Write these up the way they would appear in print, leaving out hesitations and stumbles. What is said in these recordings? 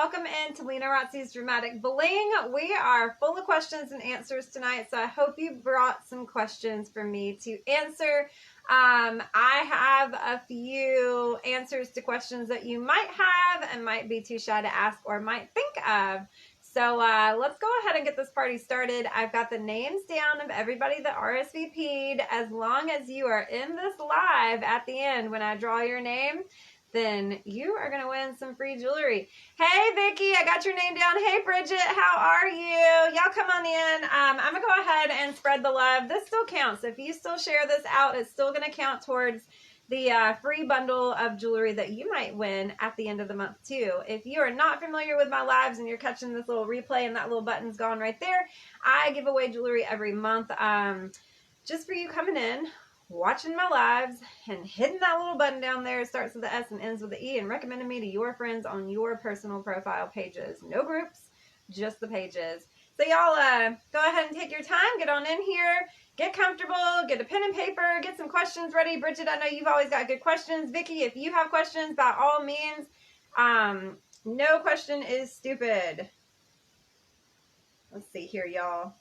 welcome into Lenarazzi's Dramatic Bling. We are full of questions and answers tonight, so I hope you brought some questions for me to answer. I have a few answers to questions that you might have and might be too shy to ask or might think of. So let's go ahead and get this party started. I've got the names down of everybody that RSVP'd. As long as you are in this live at the end when I draw your name, then you are going to win some free jewelry. Hey, Vicky, I got your name down. Hey, Bridget, how are you? Y'all come on in. I'm going to go ahead and spread the love. This still counts. If you still share this out, it's still going to count towards the free bundle of jewelry that you might win at the end of the month, too. If you are not familiar with my lives and you're catching this little replay and that little button's gone right there, I give away jewelry every month just for you coming in, watching my lives, and hitting that little button down there. It starts with the S and ends with the E, and recommending me to your friends on your personal profile pages. No groups, just the pages. So y'all go ahead and take your time, get on in here, get comfortable, get a pen and paper, get some questions ready. Bridget, I know you've always got good questions. Vicky, if you have questions, by all means, no question is stupid. Let's see here, y'all.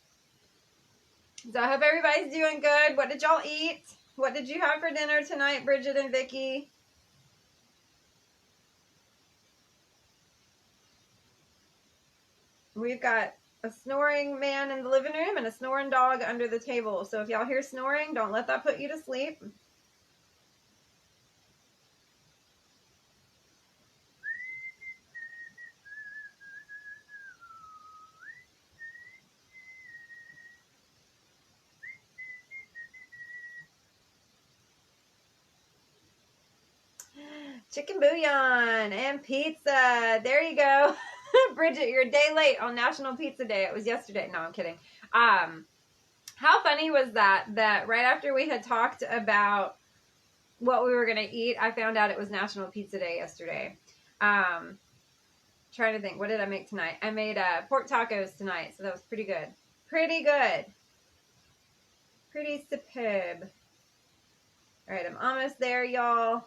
So I hope everybody's doing good. What did y'all eat? What did you have for dinner tonight, Bridget and Vicky? We've got a snoring man in the living room and a snoring dog under the table. So if y'all hear snoring, don't let that put you to sleep. Chicken bouillon and pizza. There you go. Bridget, you're a day late on National Pizza Day. It was yesterday. No, I'm kidding. How funny was that right after we had talked about what we were going to eat, I found out it was National Pizza Day yesterday. Trying to think, what did I make tonight? I made pork tacos tonight, so that was pretty good. Pretty good. Pretty superb. All right, I'm almost there, y'all.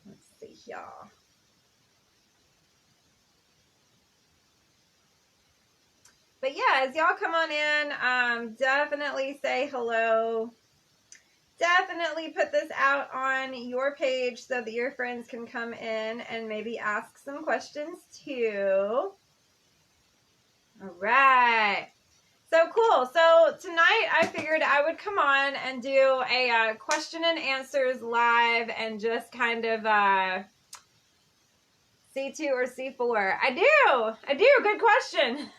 Let's see, y'all. But yeah, as y'all come on in, definitely say hello. Definitely put this out on your page so that your friends can come in and maybe ask some questions too. All right. So cool. So tonight I figured I would come on and do a question and answers live and just kind of C2 or C4. I do. Good question.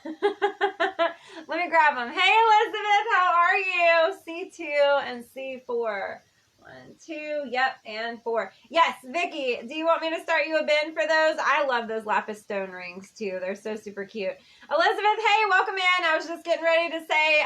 Let me grab them. Hey, Elizabeth, how are you? C2 and C4. 1, 2, yep, and 4. Yes, Vicky, do you want me to start you a bin for those? I love those lapis stone rings, too. They're so super cute. Elizabeth, hey, welcome in. I was just getting ready to say,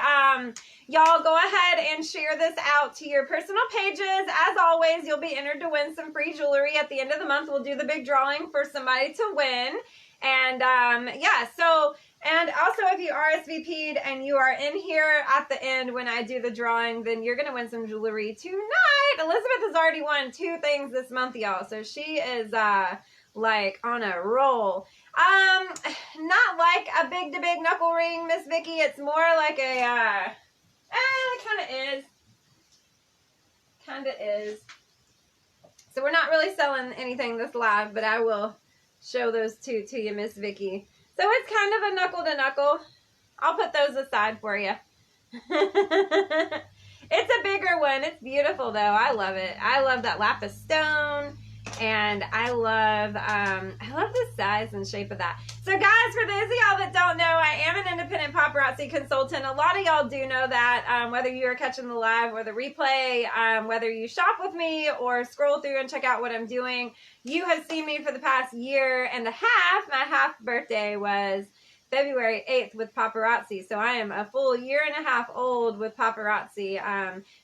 y'all go ahead and share this out to your personal pages. As always, you'll be entered to win some free jewelry. At the end of the month, we'll do the big drawing for somebody to win. And, yeah, so... And also, if you RSVP'd and you are in here at the end when I do the drawing, then you're going to win some jewelry tonight. Elizabeth has already won 2 things this month, y'all. So she is, like, on a roll. Not like a big knuckle ring, Miss Vicky. It's more like a, it kind of is. So we're not really selling anything this live, but I will show those 2 to you, Miss Vicky. So it's kind of a knuckle to knuckle. I'll put those aside for you. It's a bigger one. It's beautiful though. I love it. I love that lapis stone. And I love the size and shape of that. So guys, for those of y'all that don't know, I am an independent paparazzi consultant. A lot of y'all do know that, whether you're catching the live or the replay, whether you shop with me or scroll through and check out what I'm doing, you have seen me for the past year and a half. My half birthday was February 8th with Paparazzi. So I am a full year and a half old with Paparazzi.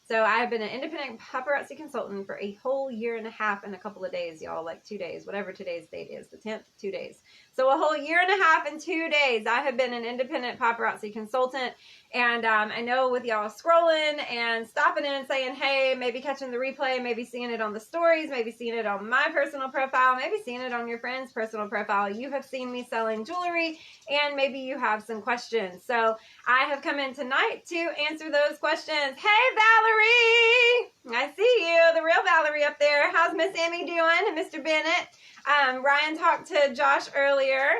So I've been an independent paparazzi consultant for a whole year and a half and a couple of days, y'all, like 2 days, whatever today's date is, the 10th, 2 days. So a whole year and a half and 2 days, I have been an independent paparazzi consultant. And I know with y'all scrolling and stopping in and saying, hey, maybe catching the replay, maybe seeing it on the stories, maybe seeing it on my personal profile, maybe seeing it on your friend's personal profile, you have seen me selling jewelry, and maybe you have some questions. So I have come in tonight to answer those questions. Hey, Valerie! I see you, the real Valerie up there. How's Miss Emmy doing? And Mr. Bennett. Ryan talked to Josh earlier.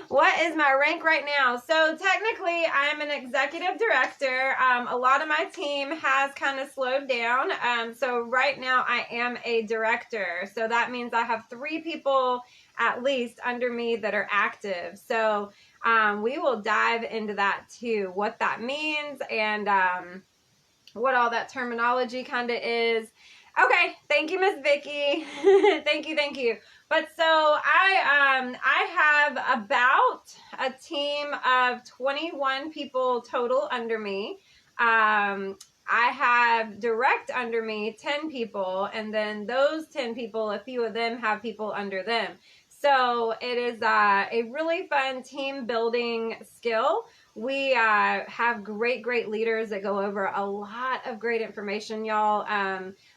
What is my rank right now? So technically, I'm an executive director. A lot of my team has kind of slowed down. So right now, I am a director. So that means I have 3 people at least under me that are active. So we will dive into that too, what that means and what all that terminology kind of is. Okay, thank you, Miss Vicky. Thank you. But so I have about a team of 21 people total under me. I have direct under me 10 people, and then those 10 people, a few of them have people under them. So it is a really fun team building skill. We have great leaders that go over a lot of great information, y'all.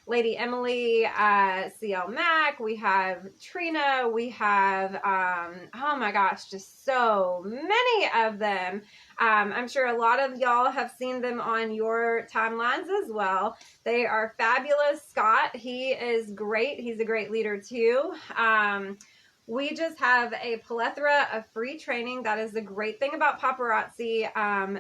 Lady Emily, CL Mac, we have Trina, we have, oh my gosh, just so many of them. I'm sure a lot of y'all have seen them on your timelines as well. They are fabulous. Scott, he is great. He's a great leader too. We just have a plethora of free training. That is the great thing about Paparazzi.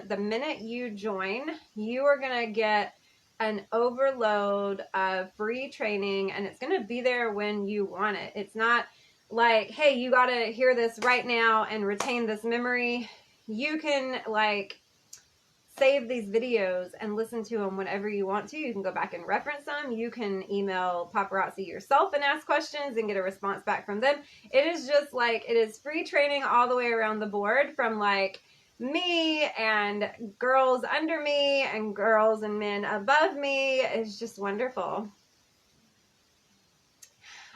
The minute you join, you are going to get an overload of free training, and it's going to be there when you want it. It's not like, hey, you got to hear this right now and retain this memory. You can like save these videos and listen to them whenever you want to. You can go back and reference them. You can email Paparazzi yourself and ask questions and get a response back from them. It is just like, it is free training all the way around the board, from like me and girls under me and girls and men above me. It's just wonderful.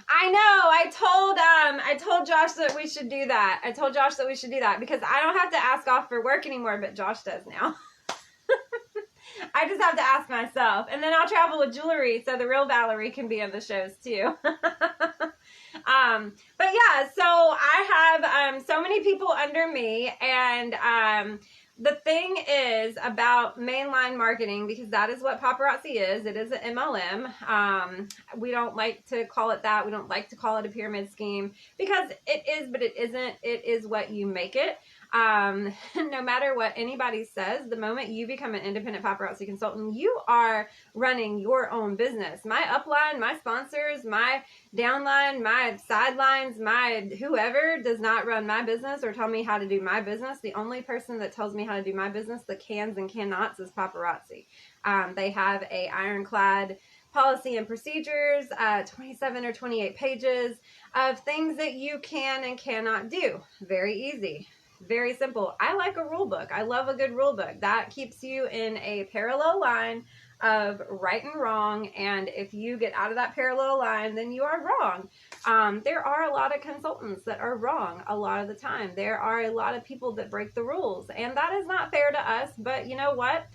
I know. I told Josh that we should do that. I told Josh that we should do that because I don't have to ask off for work anymore, but Josh does now. I just have to ask myself. And then I'll travel with jewelry so the real Valerie can be on the shows too. But yeah, so I have so many people under me, and the thing is about mainline marketing, because that is what Paparazzi is. It is an MLM. We don't like to call it that. We don't like to call it a pyramid scheme, because it is, but it isn't. It is what you make it. No matter what anybody says, the moment you become an independent paparazzi consultant, you are running your own business. My upline, my sponsors, my downline, my sidelines, my whoever does not run my business or tell me how to do my business. The only person that tells me how to do my business, the cans and cannots, is Paparazzi. They have a ironclad policy and procedures, 27 or 28 pages of things that you can and cannot do. Very easy. Very simple. I like a rule book. I love a good rule book. That keeps you in a parallel line of right and wrong. And if you get out of that parallel line, then you are wrong. There are a lot of consultants that are wrong a lot of the time. There are a lot of people that break the rules, and that is not fair to us. But you know what?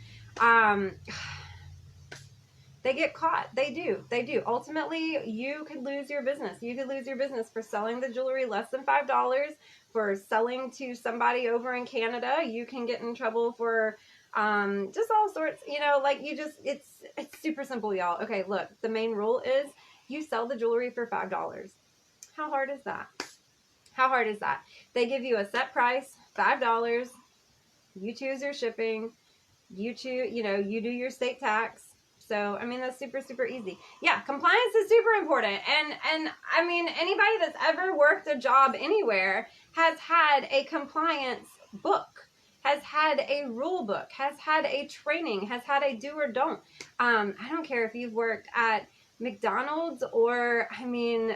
They get caught. They do. They do. Ultimately, you could lose your business. You could lose your business for selling the jewelry less than $5, for selling to somebody over in Canada. You can get in trouble for just all sorts, you know, like you just, it's super simple, y'all. Okay, look, the main rule is you sell the jewelry for $5. How hard is that? How hard is that? They give you a set price, $5. You choose your shipping. You choose, you know, you do your state tax. So, I mean, that's super, super easy. Yeah, compliance is super important. And I mean, anybody that's ever worked a job anywhere has had a compliance book, has had a rule book, has had a training, has had a do or don't. I don't care if you've worked at McDonald's or, I mean,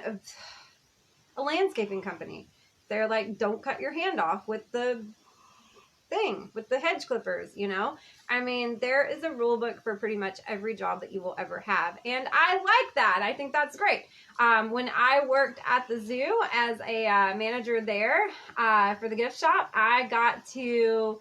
a landscaping company. They're like, don't cut your hand off with the thing, with the hedge clippers, you know? I mean, there is a rule book for pretty much every job that you will ever have. And I like that. I think that's great. When I worked at the zoo as a manager there for the gift shop, I got to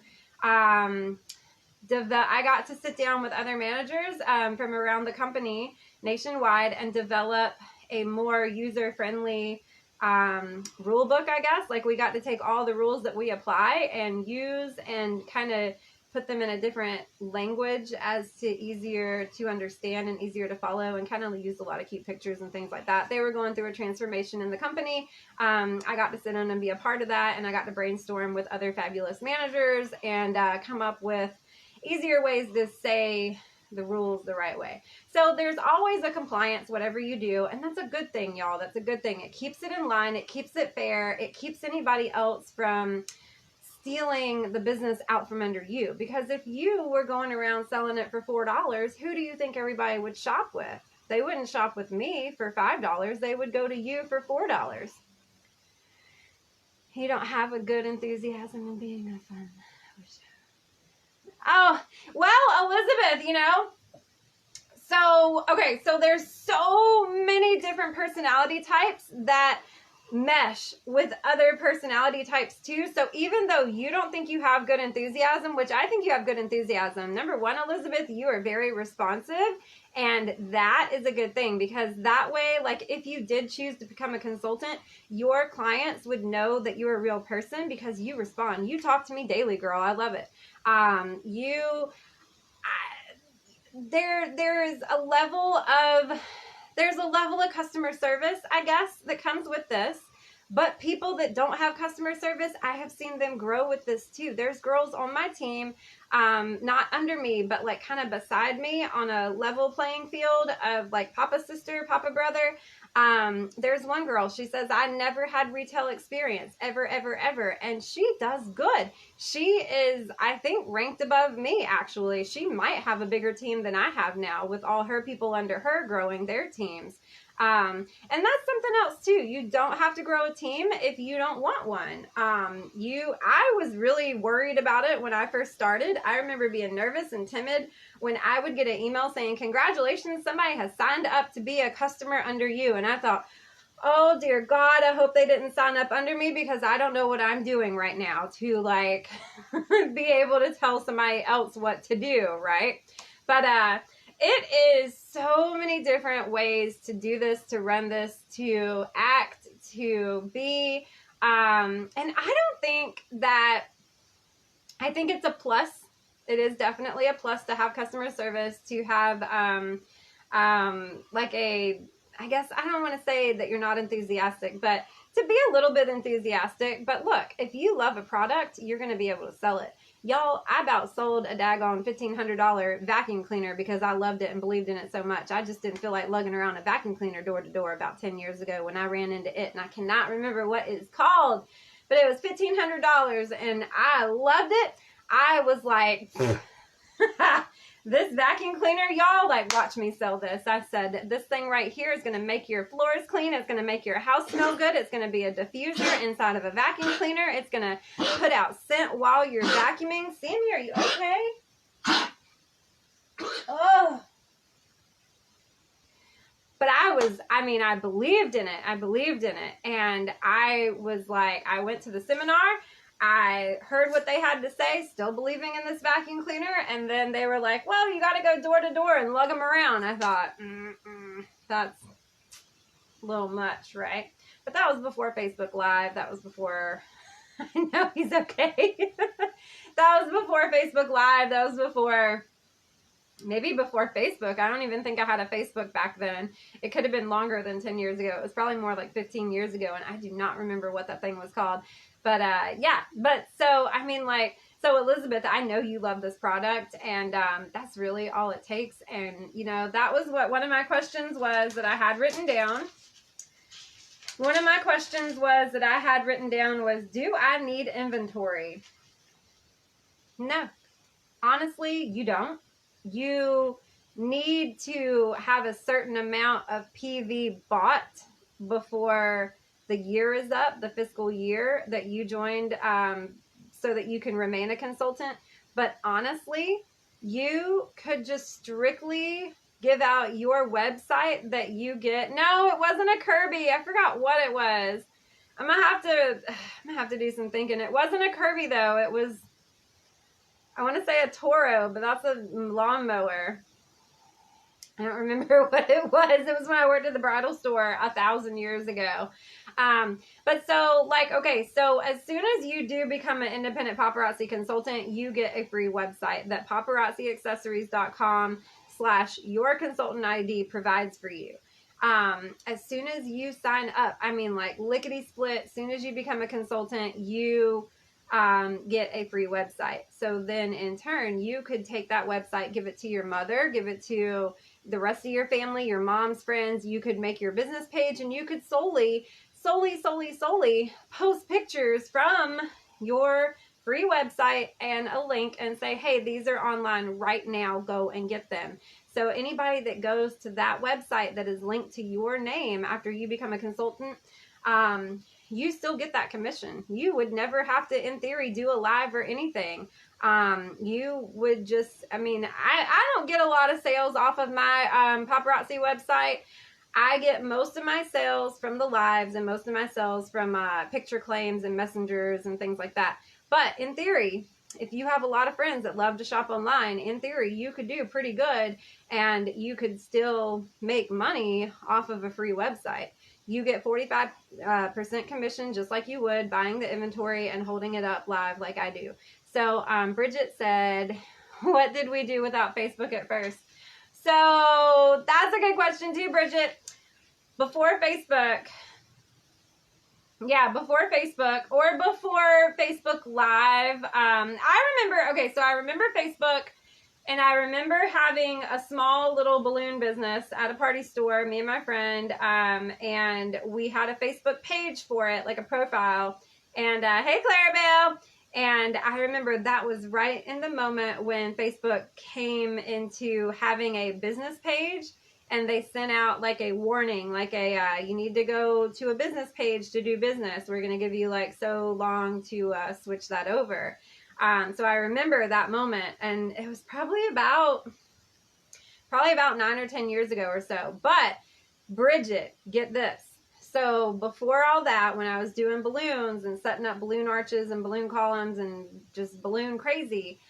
sit down with other managers from around the company nationwide and develop a more user-friendly rule book, I guess. Like, we got to take all the rules that we apply and use and kind of put them in a different language as to easier to understand and easier to follow, and kind of use a lot of cute pictures and things like that. They were going through a transformation in the company. I got to sit in and be a part of that, and I got to brainstorm with other fabulous managers and come up with easier ways to say the rules the right way. So there's always a compliance, whatever you do, and that's a good thing, y'all. That's a good thing. It keeps it in line. It keeps it fair. It keeps anybody else from stealing the business out from under you. Because if you were going around selling it for $4, who do you think everybody would shop with? They wouldn't shop with me for $5. They would go to you for $4. You don't have a good enthusiasm in being a fun. Oh, well, Elizabeth, you know, so, okay, so there's so many different personality types that mesh with other personality types too. So even though you don't think you have good enthusiasm, which I think you have good enthusiasm, number one, Elizabeth, you are very responsive, and that is a good thing, because that way, like, if you did choose to become a consultant, your clients would know that you're a real person because you respond. You talk to me daily, girl. I love it. There's a level of customer service, I guess, that comes with this. But people that don't have customer service, I have seen them grow with this too. There's girls on my team, not under me, but like kind of beside me on a level playing field of like Papa sister, Papa brother. There's one girl, she says, I never had retail experience, ever, ever, ever. And she does good. She is, I think, ranked above me, actually. She might have a bigger team than I have now, with all her people under her growing their teams. And that's something else too. You don't have to grow a team if you don't want one. I was really worried about it when I first started. I remember being nervous and timid when I would get an email saying, congratulations, somebody has signed up to be a customer under you. And I thought, oh dear God, I hope they didn't sign up under me, because I don't know what I'm doing right now to like be able to tell somebody else what to do, right? But it is so many different ways to do this, to run this, to act, to be. And I think it's a plus. It is definitely a plus to have customer service, to have I guess I don't want to say that you're not enthusiastic, but to be a little bit enthusiastic. But look, if you love a product, you're going to be able to sell it. Y'all, I about sold a daggone $1,500 vacuum cleaner because I loved it and believed in it so much. I just didn't feel like lugging around a vacuum cleaner door to door about 10 years ago when I ran into it. And I cannot remember what it's called, but it was $1,500 and I loved it. I was like, this vacuum cleaner, y'all, like, watch me sell this. I said, this thing right here is going to make your floors clean. It's going to make your house smell good. It's going to be a diffuser inside of a vacuum cleaner. It's going to put out scent while you're vacuuming. Sammy, are you okay? Oh. But I believed in it. I believed in it. And I was like, I went to the seminar. I heard what they had to say, still believing in this vacuum cleaner, and then they were like, well, you got to go door to door and lug them around. I thought, that's a little much, right? But that was before Facebook Live. That was before, I know he's okay. That was before Facebook Live. That was before, maybe before Facebook. I don't even think I had a Facebook back then. It could have been longer than 10 years ago. It was probably more like 15 years ago, and I do not remember what that thing was called. But, yeah, but so, so Elizabeth, I know you love this product, and that's really all it takes. And, you know, that was what one of my questions was that I had written down. One of my questions was that I had written down was, do I need inventory? No. Honestly, you don't. You need to have a certain amount of PV bought before the year is up, the fiscal year that you joined, so that you can remain a consultant. But honestly, you could just strictly give out your website that you get. No, it wasn't a Kirby. I forgot what it was. I'm gonna have to do some thinking. It wasn't a Kirby though. It was, I want to say a Toro, but that's a lawnmower. I don't remember what it was. It was when I worked at the bridal store 1,000 years ago. But so like, okay, so as soon as you do become an independent paparazzi consultant, you get a free website that paparazziaccessories.com/yourconsultantid provides for you. As soon as you sign up, I mean like lickety split, as soon as you become a consultant, you get a free website. So then in turn, you could take that website, give it to your mother, give it to the rest of your family, your mom's friends. You could make your business page, and you could solely post pictures from your free website and a link and say, hey, these are online right now, go and get them. So anybody that goes to that website that is linked to your name after you become a consultant, you still get that commission. You would never have to, in theory, do a live or anything. You would just, I mean, I don't get a lot of sales off of my paparazzi website. I get most of my sales from the lives and most of my sales from picture claims and messengers and things like that. But in theory, if you have a lot of friends that love to shop online, in theory, you could do pretty good and you could still make money off of a free website. You get 45% commission just like you would buying the inventory and holding it up live like I do. So Bridget said, what did we do without Facebook at first? So that's a good question too, Bridget. Before Facebook, before Facebook or before Facebook Live, I remember Facebook, and I remember having a small little balloon business at a party store, me and my friend, and we had a Facebook page for it, like a profile, and hey, Clarabelle. And I remember that was right in the moment when Facebook came into having a business page, and they sent out like a warning, like you need to go to a business page to do business. We're going to give you like so long to switch that over. So I remember that moment, and it was probably about 9 or 10 years ago or so. But Bridget, get this. So before all that, when I was doing balloons and setting up balloon arches and balloon columns and just balloon crazy,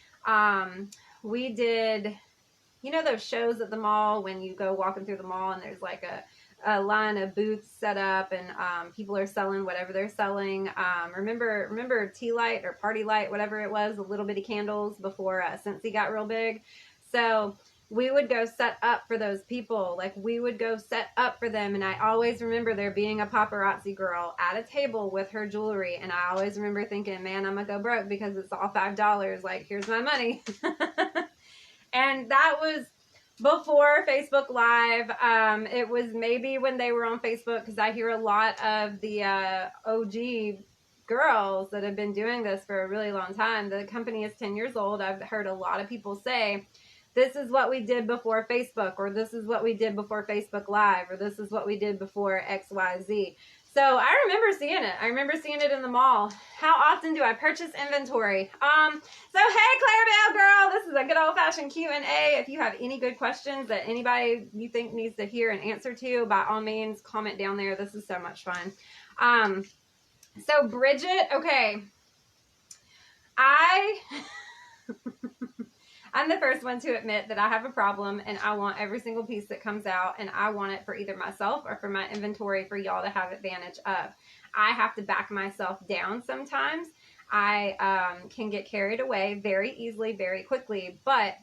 we did, you know, those shows at the mall when you go walking through the mall and there's like a line of booths set up and people are selling whatever they're selling. Remember Tea Light or Party Light, whatever it was, the little bitty candles before Scentsy got real big. So we would go set up for those people. Like we would go set up for them. And I always remember there being a paparazzi girl at a table with her jewelry. And I always remember thinking, man, I'm gonna go broke because it's all $5. Like, here's my money. And that was before Facebook Live. It was maybe when they were on Facebook, because I hear a lot of the OG girls that have been doing this for a really long time. The company is 10 years old. I've heard a lot of people say, this is what we did before Facebook, or this is what we did before Facebook Live, or this is what we did before XYZ. So I remember seeing it. I remember seeing it in the mall. How often do I purchase inventory? So hey, Clarabelle girl, this is a good old-fashioned Q&A. If you have any good questions that anybody you think needs to hear an answer to, by all means, comment down there. This is so much fun. So Bridget, okay, I'm the first one to admit that I have a problem, and I want every single piece that comes out, and I want it for either myself or for my inventory for y'all to have advantage of. I have to back myself down sometimes. I can get carried away very easily, very quickly, but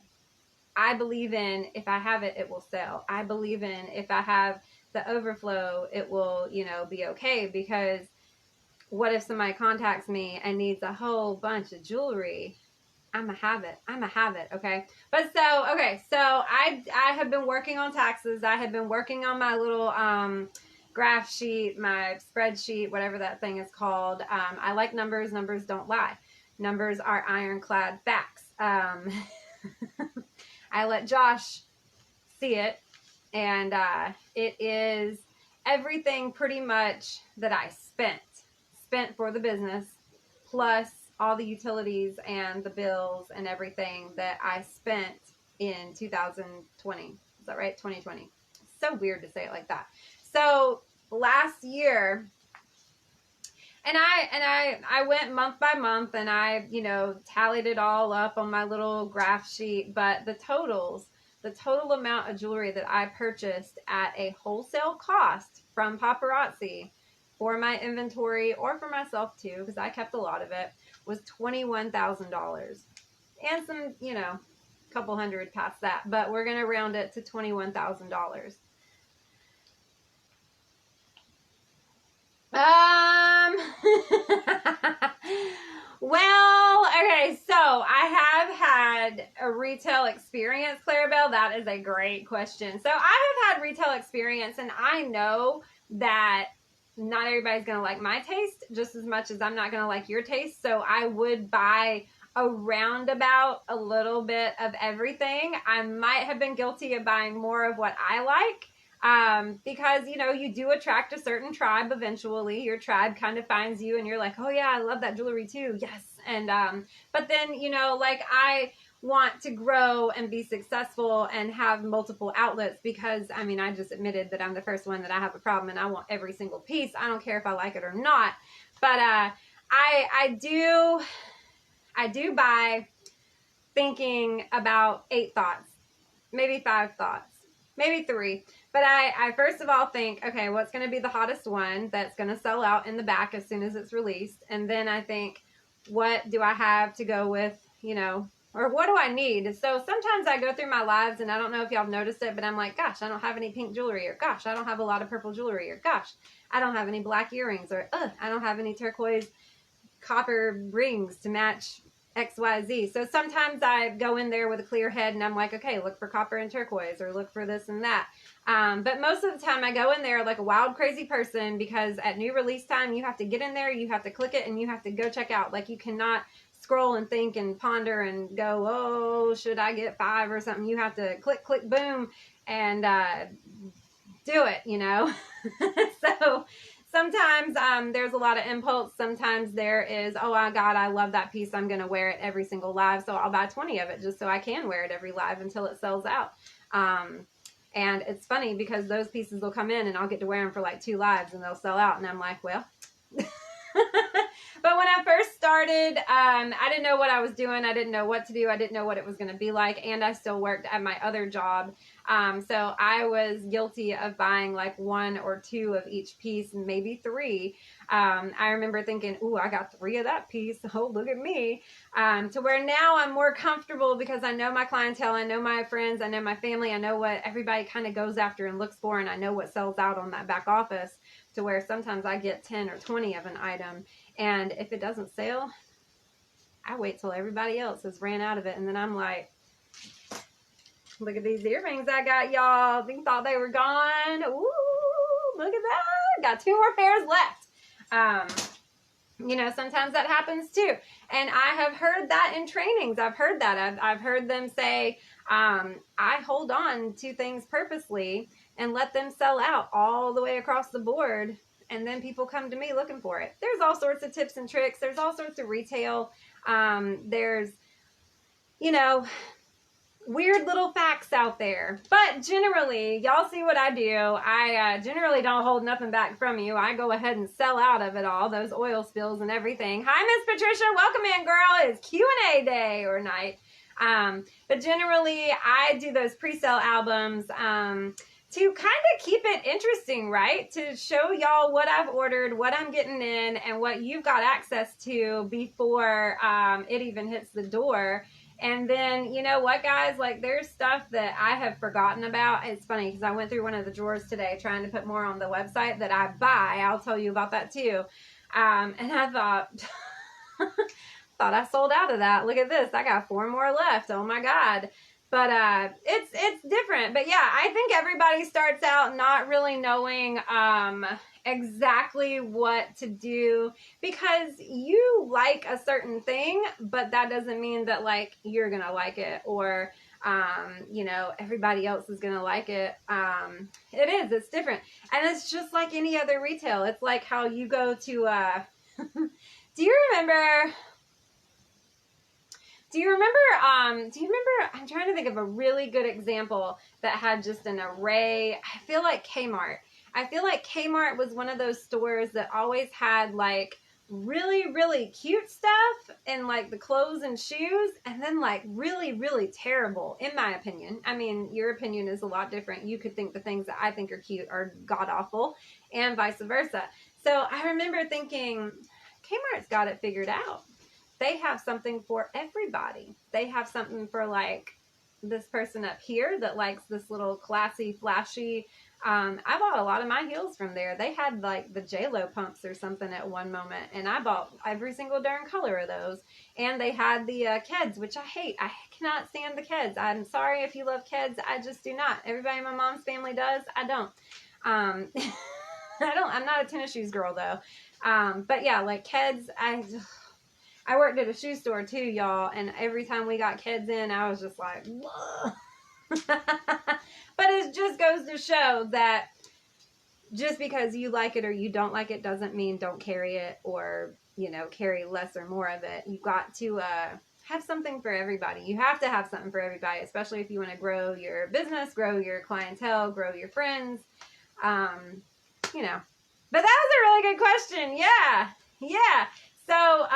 I believe in if I have it, it will sell. I believe in if I have the overflow, it will, you know, be okay, because what if somebody contacts me and needs a whole bunch of jewelry? I'ma have it, okay? But so, okay, so I have been working on taxes. I have been working on my little graph sheet, my spreadsheet, whatever that thing is called. I like numbers. Numbers don't lie. Numbers are ironclad facts. I let Josh see it, and it is everything pretty much that I spent for the business, plus all the utilities and the bills and everything that I spent in 2020. Is that right? 2020. So weird to say it like that. So last year, and I went month by month, and I, you know, tallied it all up on my little graph sheet, but the total amount of jewelry that I purchased at a wholesale cost from Paparazzi for my inventory, or for myself too, because I kept a lot of it, was $21,000. And some, you know, couple hundred past that, but we're going to round it to $21,000. Well, okay, so I have had a retail experience, Clarabelle. That is a great question. So I have had retail experience, and I know that not everybody's going to like my taste just as much as I'm not going to like your taste. So I would buy around about a little bit of everything. I might have been guilty of buying more of what I like. Because, you know, you do attract a certain tribe eventually. Your tribe kind of finds you, and you're like, oh yeah, I love that jewelry too. Yes. And, but then, you know, like, I want to grow and be successful and have multiple outlets, because, I mean, I just admitted that I'm the first one that I have a problem, and I want every single piece. I don't care if I like it or not. But, I do buy thinking about 8 thoughts, maybe 5 thoughts, maybe 3. But I first of all think, okay, what's going to be the hottest one that's going to sell out in the back as soon as it's released? And then I think, what do I have to go with, you know, or what do I need? So sometimes I go through my lives, and I don't know if y'all have noticed it, but I'm like, gosh, I don't have any pink jewelry, or gosh, I don't have a lot of purple jewelry, or gosh, I don't have any black earrings, or I don't have any turquoise copper rings to match XYZ. So sometimes I go in there with a clear head, and I'm like, okay, look for copper and turquoise, or look for this and that. But most of the time I go in there like a wild, crazy person, because at new release time, you have to get in there, you have to click it, and you have to go check out. Like, you cannot scroll and think and ponder and go, oh, should I get 5 or something? You have to click, click, boom, and do it, you know? So sometimes there's a lot of impulse. Sometimes there is, oh my God, I love that piece. I'm going to wear it every single live. So I'll buy 20 of it just so I can wear it every live until it sells out. And it's funny, because those pieces will come in, and I'll get to wear them for like 2 lives, and they'll sell out. And I'm like, well, but when I first started, I didn't know what I was doing. I didn't know what to do. I didn't know what it was going to be like. And I still worked at my other job. So I was guilty of buying like 1 or 2 of each piece, and maybe 3. I remember thinking, ooh, I got 3 of that piece. Oh, look at me. To where now I'm more comfortable, because I know my clientele, I know my friends, I know my family, I know what everybody kind of goes after and looks for, and I know what sells out on that back office, to where sometimes I get 10 or 20 of an item. And if it doesn't sell, I wait till everybody else has ran out of it. And then I'm like, look at these earrings I got, y'all. You thought they were gone. Ooh, look at that. Got 2 more pairs left. You know, sometimes that happens too. And I have heard that in trainings. I've heard that. I've heard them say, I hold on to things purposely and let them sell out all the way across the board. And then people come to me looking for it. There's all sorts of tips and tricks. There's all sorts of retail. There's, you know, weird little facts out there. But generally, y'all see what I do. I generally don't hold nothing back from you. I go ahead and sell out of it all, those oil spills and everything. Hi, Miss Patricia. Welcome in, girl. It's Q&A day or night. But generally, I do those pre-sale albums to kind of keep it interesting, right? To show y'all what I've ordered, what I'm getting in, and what you've got access to before it even hits the door. And then, you know what, guys? Like, there's stuff that I have forgotten about. It's funny, because I went through one of the drawers today trying to put more on the website that I buy. I'll tell you about that, too. And I thought, thought I sold out of that. Look at this. I got 4 more left. Oh, my God. But it's different. But, yeah, I think everybody starts out not really knowing exactly what to do, because you like a certain thing, but that doesn't mean that, like, you're gonna like it. Or You know, everybody else is going to like it. It's different. And it's just like any other retail. It's like how you go to, do you remember, I'm trying to think of a really good example that had just an array. I feel like Kmart was one of those stores that always had like really, really cute stuff and like the clothes and shoes, and then like really, really terrible, in my opinion. I mean, your opinion is a lot different. You could think the things that I think are cute are god awful, and vice versa. So I remember thinking, Kmart's got it figured out. They have something for everybody. They have something for like this person up here that likes this little classy, flashy. I bought a lot of my heels from there. They had like the J-Lo pumps or something at one moment, and I bought every single darn color of those. And they had the Keds, which I hate. I cannot stand the Keds. I'm sorry if you love Keds. I just do not. Everybody in my mom's family does. I don't. I'm not a tennis shoes girl though. But yeah, like Keds, I worked at a shoe store too, y'all, and every time we got Keds in, I was just like, whoa. But it just goes to show that just because you like it or you don't like it doesn't mean don't carry it, or, you know, carry less or more of it. You've got to have something for everybody. You have to have something for everybody, especially if you want to grow your business, grow your clientele, grow your friends, you know. But that was a really good question. Yeah. So,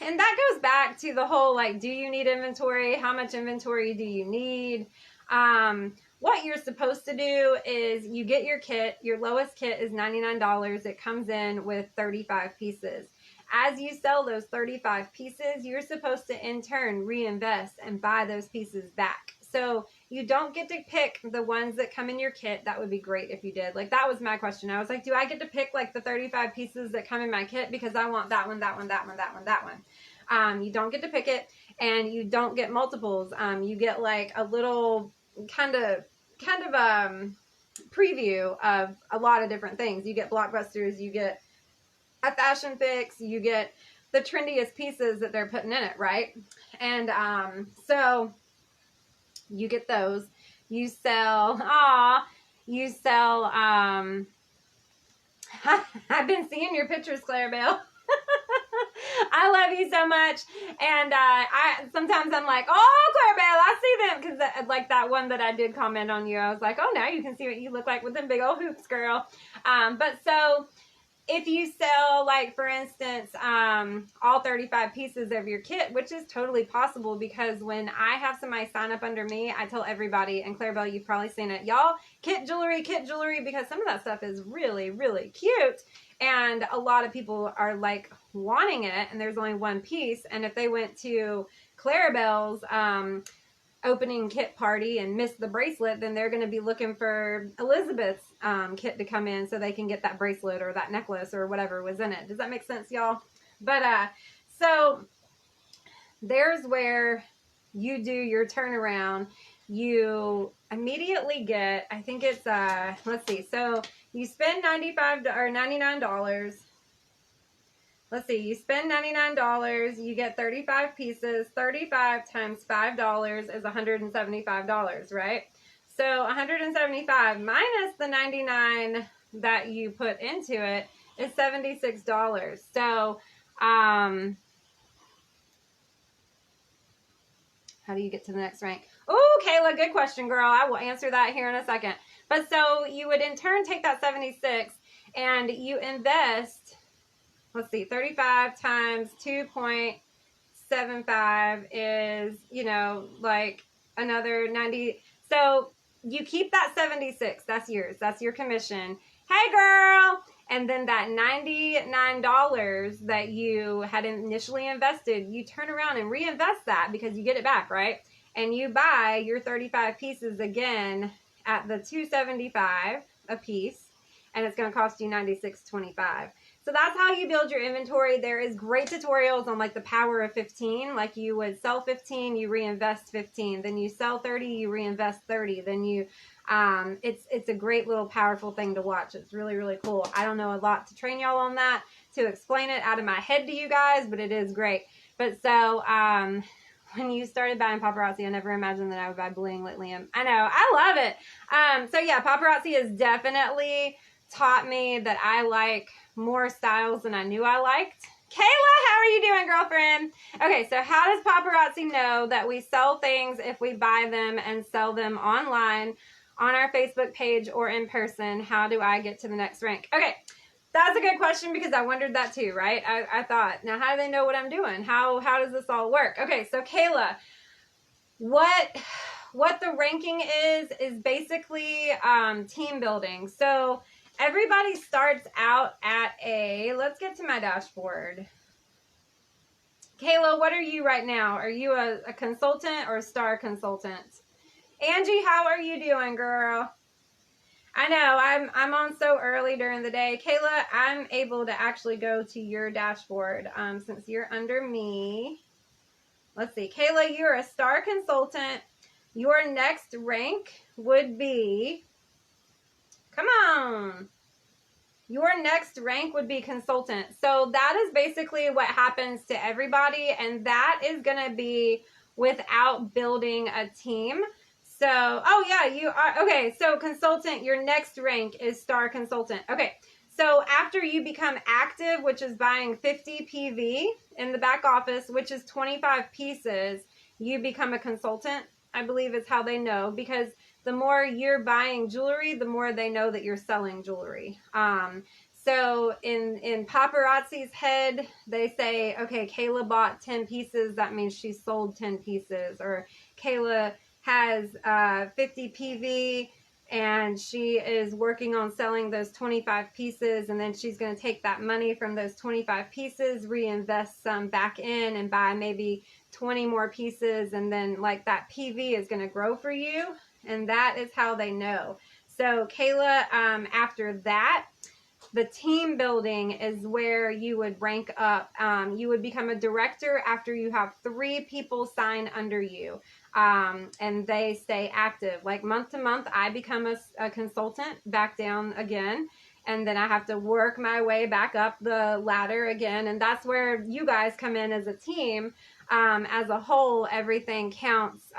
and that goes back to the whole, like, do you need inventory? How much inventory do you need? What you're supposed to do is you get your kit. Your lowest kit is $99. It comes in with 35 pieces. As you sell those 35 pieces, you're supposed to in turn reinvest and buy those pieces back. So you don't get to pick the ones that come in your kit. That would be great if you did. Like, that was my question. I was like, do I get to pick like the 35 pieces that come in my kit? Because I want that one, that one, that one, that one, that one. You don't get to pick it, and you don't get multiples. You get like a little kind of preview of a lot of different things. You get blockbusters, you get a fashion fix, you get the trendiest pieces that they're putting in it, right? And so you get those. You sell, I've been seeing your pictures, Clarabelle. I love you so much. And sometimes I'm like, oh, Clarabelle, I see them. Because like that one that I did comment on you, I was like, oh, now you can see what you look like with them big old hoops, girl. But so if you sell, like, for instance, all 35 pieces of your kit, which is totally possible, because when I have somebody sign up under me, I tell everybody, and Clarabelle, you've probably seen it, y'all, kit jewelry, because some of that stuff is really, really cute. And a lot of people are like wanting it, and there's only one piece. And if they went to Clarabelle's opening kit party and missed the bracelet, then they're going to be looking for Elizabeth's kit to come in so they can get that bracelet or that necklace or whatever was in it. Does that make sense, y'all? But so there's where you do your turnaround. You immediately get, I think it's let's see, so you spend $99. Let's see, you spend $99, you get 35 pieces. 35 times $5 is $175, right? So 175 minus the 99 that you put into it is $76. So how do you get to the next rank? Oh, Kayla, good question, girl. I will answer that here in a second. But so you would in turn take that 76 and you invest, let's see, 35 times 2.75 is, you know, like another 90. So you keep that 76. That's yours. That's your commission. Hey, girl. And then that $99 that you had initially invested, you turn around and reinvest that because you get it back, right? And you buy your 35 pieces again at the $275 a piece, and it's going to cost you $96.25. So that's how you build your inventory. There is great tutorials on like the power of 15. Like you would sell 15, you reinvest 15. Then you sell 30, you reinvest 30. Then you, it's a great little powerful thing to watch. It's really, really cool. I don't know a lot to train y'all on that, to explain it out of my head to you guys, but it is great. But so, when you started buying paparazzi, I never imagined that I would buy bling like Liam. I know, I love it. So yeah, paparazzi has definitely taught me that I like more styles than I knew I liked. Kayla, how are you doing, girlfriend? Okay, so how does paparazzi know that we sell things if we buy them and sell them online on our Facebook page or in person? How do I get to the next rank? Okay, that's a good question because I wondered that too, right? I thought, now how do they know what I'm doing? How does this all work? Okay, so Kayla, what the ranking is basically team building. So everybody starts out at let's get to my dashboard. Kayla, what are you right now? Are you a consultant or a star consultant? Angie, how are you doing, girl? I know, I'm on so early during the day. Kayla, I'm able to actually go to your dashboard since you're under me. Let's see. Kayla, you're a star consultant. Your next rank would be, come on. Your next rank would be consultant. So that is basically what happens to everybody. And that is going to be without building a team. So, oh yeah, you are. Okay, so consultant, your next rank is star consultant. Okay, so after you become active, which is buying 50 PV in the back office, which is 25 pieces, you become a consultant, I believe is how they know, because the more you're buying jewelry, the more they know that you're selling jewelry. So in paparazzi's head, they say, okay, Kayla bought 10 pieces. That means she sold 10 pieces. Or Kayla has 50 PV and she is working on selling those 25 pieces. And then she's going to take that money from those 25 pieces, reinvest some back in and buy maybe 20 more pieces. And then like that PV is going to grow for you. And that is how they know. So Kayla, after that, the team building is where you would rank up. You would become a director after you have 3 people sign under you. And they stay active. Like month to month, I become a consultant, back down again. And then I have to work my way back up the ladder again. And that's where you guys come in as a team. As a whole, everything counts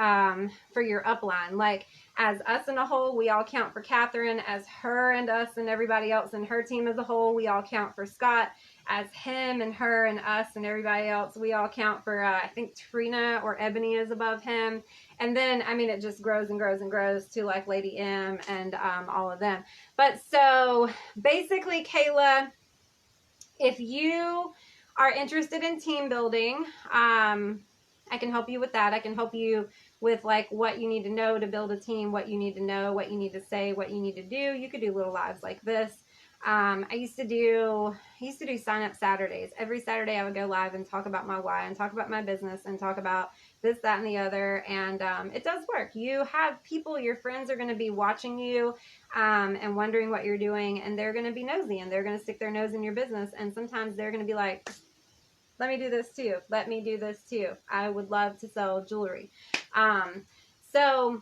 for your upline. Like as us in a whole, we all count for Catherine. As her and us and everybody else in her team as a whole, we all count for Scott. As him and her and us and everybody else, we all count for, I think Trina or Ebony is above him. And then, I mean, it just grows and grows and grows to like Lady M and all of them. But so basically, Kayla, if you are interested in team building, I can help you with that. I can help you with like what you need to know to build a team, what you need to know, what you need to say, what you need to do. You could do little lives like this. I used to do sign up Saturdays. Every Saturday I would go live and talk about my why and talk about my business and talk about this, that, and the other. And it does work. You have people, your friends are going to be watching you and wondering what you're doing, and they're going to be nosy and they're going to stick their nose in your business. And sometimes they're going to be like, let me do this too. Let me do this too. I would love to sell jewelry. So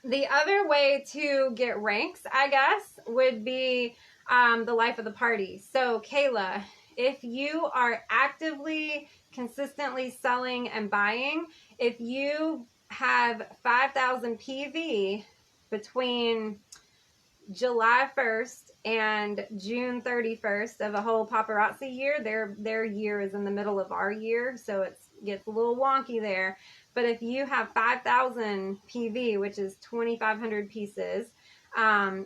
the other way to get ranks, I guess, would be the life of the party. So Kayla, if you are actively, consistently selling and buying, if you have 5,000 PV between July 1st and June 31st of a whole paparazzi year, their year is in the middle of our year, so it gets a little wonky there. But if you have 5,000 PV, which is 2,500 pieces,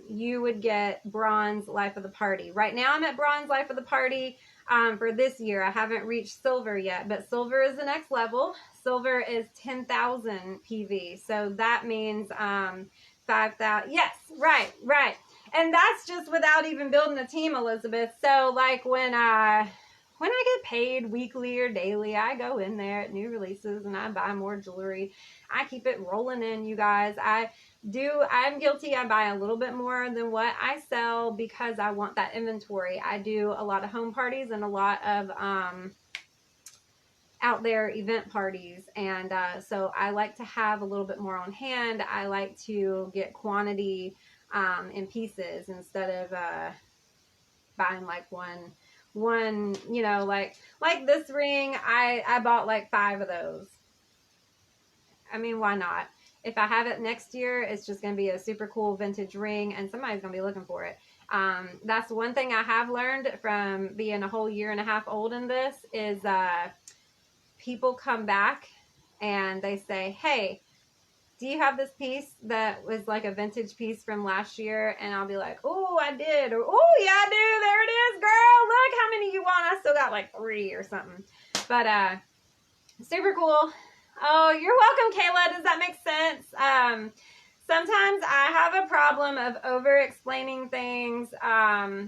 you would get bronze life of the party. Right now I'm at bronze life of the party for this year. I haven't reached silver yet, but silver is the next level. Silver is 10,000 PV. So that means 5,000. Yes, right. And that's just without even building a team, Elizabeth. So like when I get paid weekly or daily, I go in there at new releases and I buy more jewelry. I keep it rolling in, you guys. I'm guilty. I buy a little bit more than what I sell because I want that inventory. I do a lot of home parties and a lot of out there event parties. And so I like to have a little bit more on hand. I like to get quantity in pieces instead of buying like one, you know, like this ring, I bought like 5 of those. I mean, why not? If I have it next year, it's just going to be a super cool vintage ring, and somebody's going to be looking for it. That's one thing I have learned from being a whole year and a half old in this is people come back and they say, hey, do you have this piece that was like a vintage piece from last year? And I'll be like, oh, I did. Or, oh, yeah, I do. There it is, girl. Look how many you want. I still got like 3 or something. But super cool. Oh, you're welcome, Kayla. Does that make sense? Sometimes I have a problem of over-explaining things. I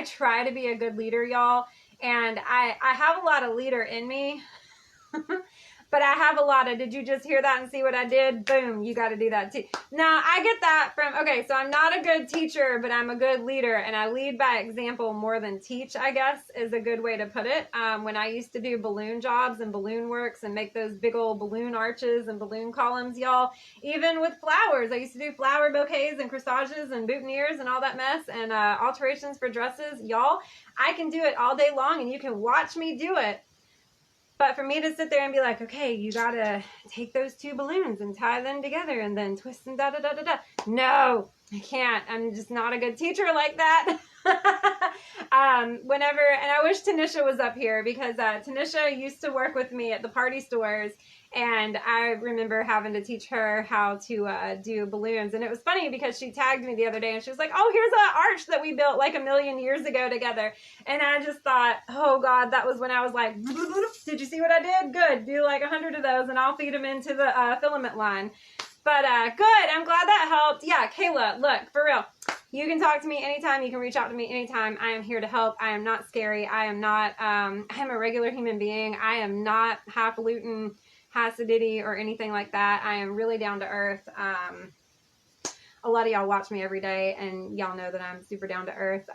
try to be a good leader, y'all. And I have a lot of leader in me. But I have a lot of, did you just hear that and see what I did? Boom, you got to do that too. Now, I get that from, okay, so I'm not a good teacher, but I'm a good leader, and I lead by example more than teach, I guess, is a good way to put it. When I used to do balloon jobs and balloon works and make those big old balloon arches and balloon columns, y'all, even with flowers, I used to do flower bouquets and corsages and boutonnieres and all that mess and alterations for dresses. Y'all, I can do it all day long, and you can watch me do it. But for me to sit there and be like, okay, you got to take those 2 balloons and tie them together and then twist them da-da-da-da-da. No, I can't. I'm just not a good teacher like that. Whenever, and I wish Tanisha was up here because Tanisha used to work with me at the party stores. And I remember having to teach her how to do balloons. And it was funny because she tagged me the other day and she was like, oh, here's an arch that we built like 1,000,000 years ago together. And I just thought, oh God, that was when I was like, did you see what I did? Good. Do like 100 of those and I'll feed them into the filament line. But good. I'm glad that helped. Yeah, Kayla, look, for real. You can talk to me anytime. You can reach out to me anytime. I am here to help. I am not scary. I am not, I'm a regular human being. I am not highfalutin, Hasidity or anything like that. I am really down to earth. A lot of y'all watch me every day and y'all know that I'm super down to earth.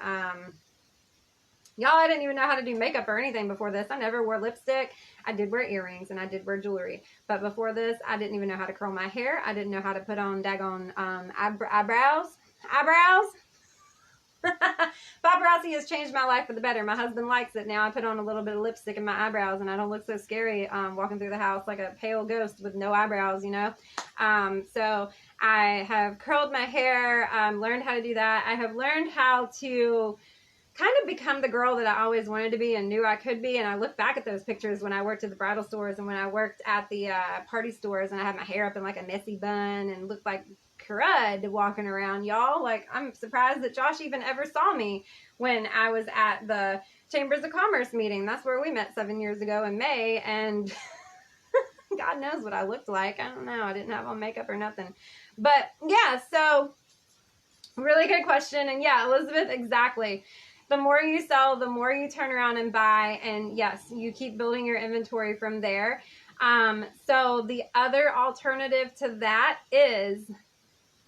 Y'all, I didn't even know how to do makeup or anything before this. I never wore lipstick. I did wear earrings and I did wear jewelry. But before this, I didn't even know how to curl my hair. I didn't know how to put on daggone eyebrows. Paparazzi has changed my life for the better. My husband likes it now. I put on a little bit of lipstick in my eyebrows and I don't look so scary walking through the house like a pale ghost with no eyebrows, you know. So I have curled my hair, learned how to do that. I have learned how to kind of become the girl that I always wanted to be and knew I could be. And I look back at those pictures when I worked at the bridal stores and when I worked at the party stores and I had my hair up in like a messy bun and looked like crud walking around, y'all. Like, I'm surprised that Josh even ever saw me when I was at the Chambers of Commerce meeting. That's where we met 7 years ago in May, and God knows what I looked like. I don't know. I didn't have on makeup or nothing. But yeah, so really good question. And yeah, Elizabeth, exactly. The more you sell, the more you turn around and buy. And yes, you keep building your inventory from there. So the other alternative to that is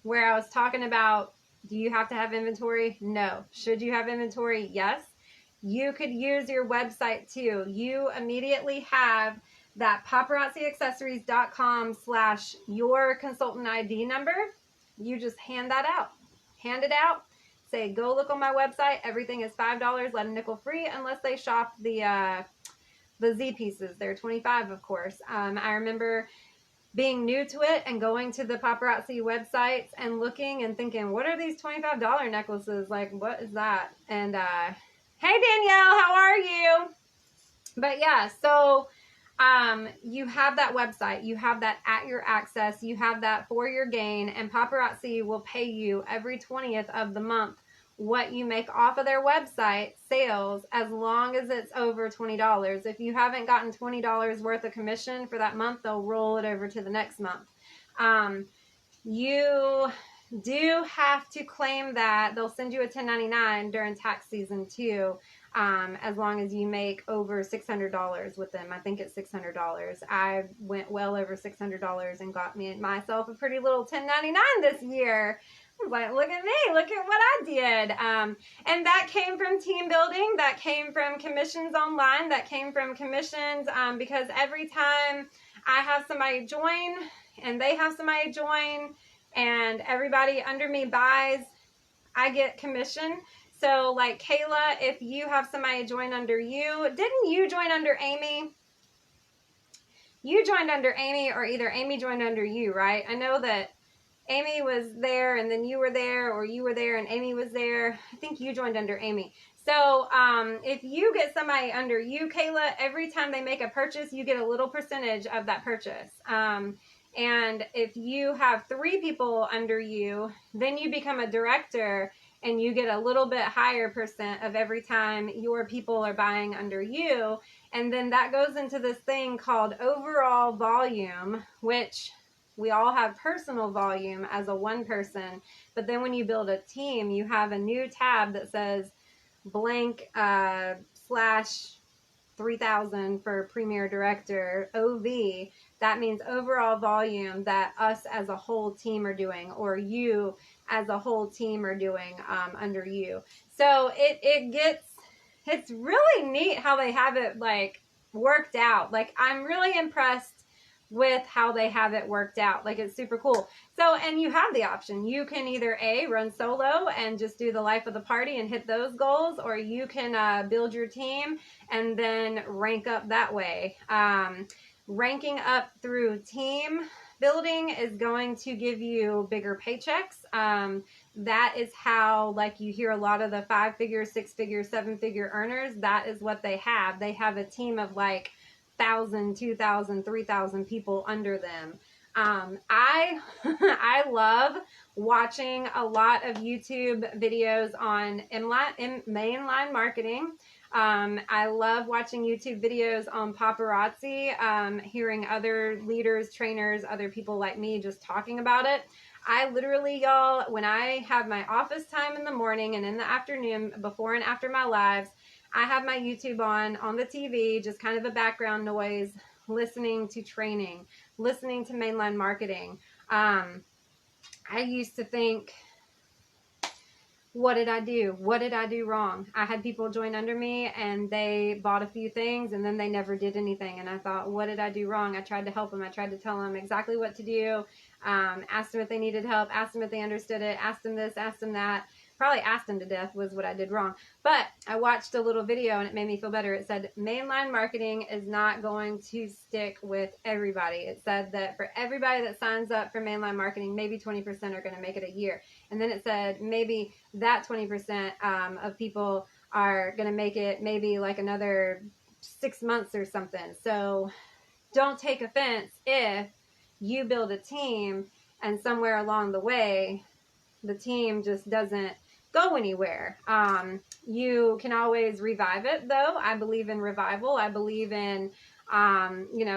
where I was talking about, do you have to have inventory? No. Should you have inventory? Yes. You could use your website too. You immediately have that paparazziaccessories.com/your consultant ID number. You just hand that out. Hand it out. Say, go look on my website. Everything is $5. Let a nickel free unless they shop the Z pieces. They're $25, of course. I remember being new to it and going to the paparazzi websites and looking and thinking, what are these $25 necklaces? Like, what is that? And, hey, Danielle, how are you? But yeah, so, you have that website, you have that at your access, you have that for your gain, and paparazzi will pay you every 20th of the month what you make off of their website sales, as long as it's over $20. If you haven't gotten $20 worth of commission for that month, they'll roll it over to the next month. You do have to claim that. They'll send you a 1099 during tax season too, as long as you make over $600 with them. I think it's $600. I went well over $600 and got myself a pretty little 1099 this year. I was like, look at me, look at what I did. And that came from team building, that came from commissions online, that came from commissions, because every time I have somebody join and they have somebody join and everybody under me buys, I get commission. So like Kayla, if you have somebody join under you, didn't you join under Amy? you joined under Amy, or either Amy joined under you, right? I know that Amy was there and then you were there, or you were there and Amy was there. I think you joined under Amy. So if you get somebody under you, Kayla, every time they make a purchase, you get a little percentage of that purchase. And if you have 3 people under you, then you become a director and you get a little bit higher percent of every time your people are buying under you. And then that goes into this thing called overall volume, which we all have personal volume as a one person. But then when you build a team, you have a new tab that says blank slash 3,000 for Premier Director OV. That means overall volume that us as a whole team are doing, or you as a whole team are doing under you. So it's really neat how they have it like worked out. Like, I'm really impressed with how they have it worked out. Like, it's super cool. So, and you have the option. You can either A, run solo and just do the life of the party and hit those goals, or you can build your team and then rank up that way. Ranking up through team building is going to give you bigger paychecks. That is how, like, you hear a lot of the 5-figure, 6-figure, 7-figure earners. That is what they have. They have a team of like 1,000, 2,000, 3,000 people under them. I love watching a lot of YouTube videos on mainline marketing. I love watching YouTube videos on paparazzi, hearing other leaders, trainers, other people like me just talking about it. I literally, y'all, when I have my office time in the morning and in the afternoon, before and after my lives, I have my YouTube on the TV, just kind of a background noise, listening to training, listening to mainline marketing. I used to think, what did I do? What did I do wrong? I had people join under me and they bought a few things and then they never did anything. And I thought, what did I do wrong? I tried to help them. I tried to tell them exactly what to do. Asked them if they needed help, asked them if they understood it, asked them this, asked them that. Probably asked them to death was what I did wrong. But I watched a little video and it made me feel better. It said mainline marketing is not going to stick with everybody. It said that for everybody that signs up for mainline marketing, maybe 20% are going to make it a year. And then it said maybe that 20% of people are going to make it maybe like another 6 months or something. So don't take offense if you build a team and somewhere along the way, the team just doesn't go anywhere. You can always revive it, though. I believe in revival. I believe in,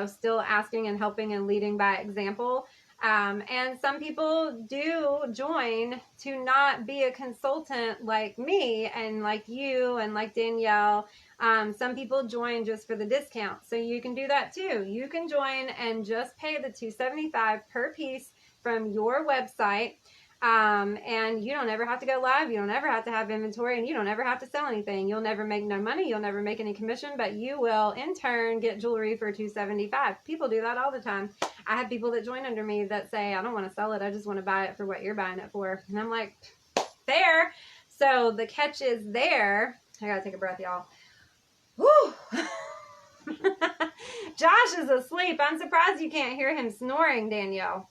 still asking and helping and leading by example. And some people do join to not be a consultant like me and like you and like Danielle. Some people join just for the discount. So you can do that too. You can join and just pay the $275 per piece from your website. And you don't ever have to go live. You don't ever have to have inventory, and you don't ever have to sell anything. You'll never make no money. You'll never make any commission, but you will in turn get jewelry for $275. People do that all the time. I have people that join under me that say, I don't want to sell it. I just want to buy it for what you're buying it for. And I'm like, fair. So the catch is there. I gotta take a breath, y'all. Woo! Josh is asleep. I'm surprised you can't hear him snoring, Danielle.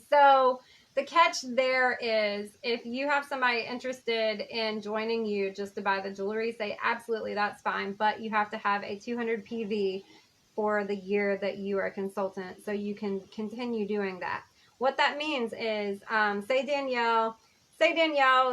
So the catch there is, if you have somebody interested in joining you just to buy the jewelry, say absolutely, that's fine, but you have to have a 200 PV for the year that you are a consultant so you can continue doing that. What that means is, say Danielle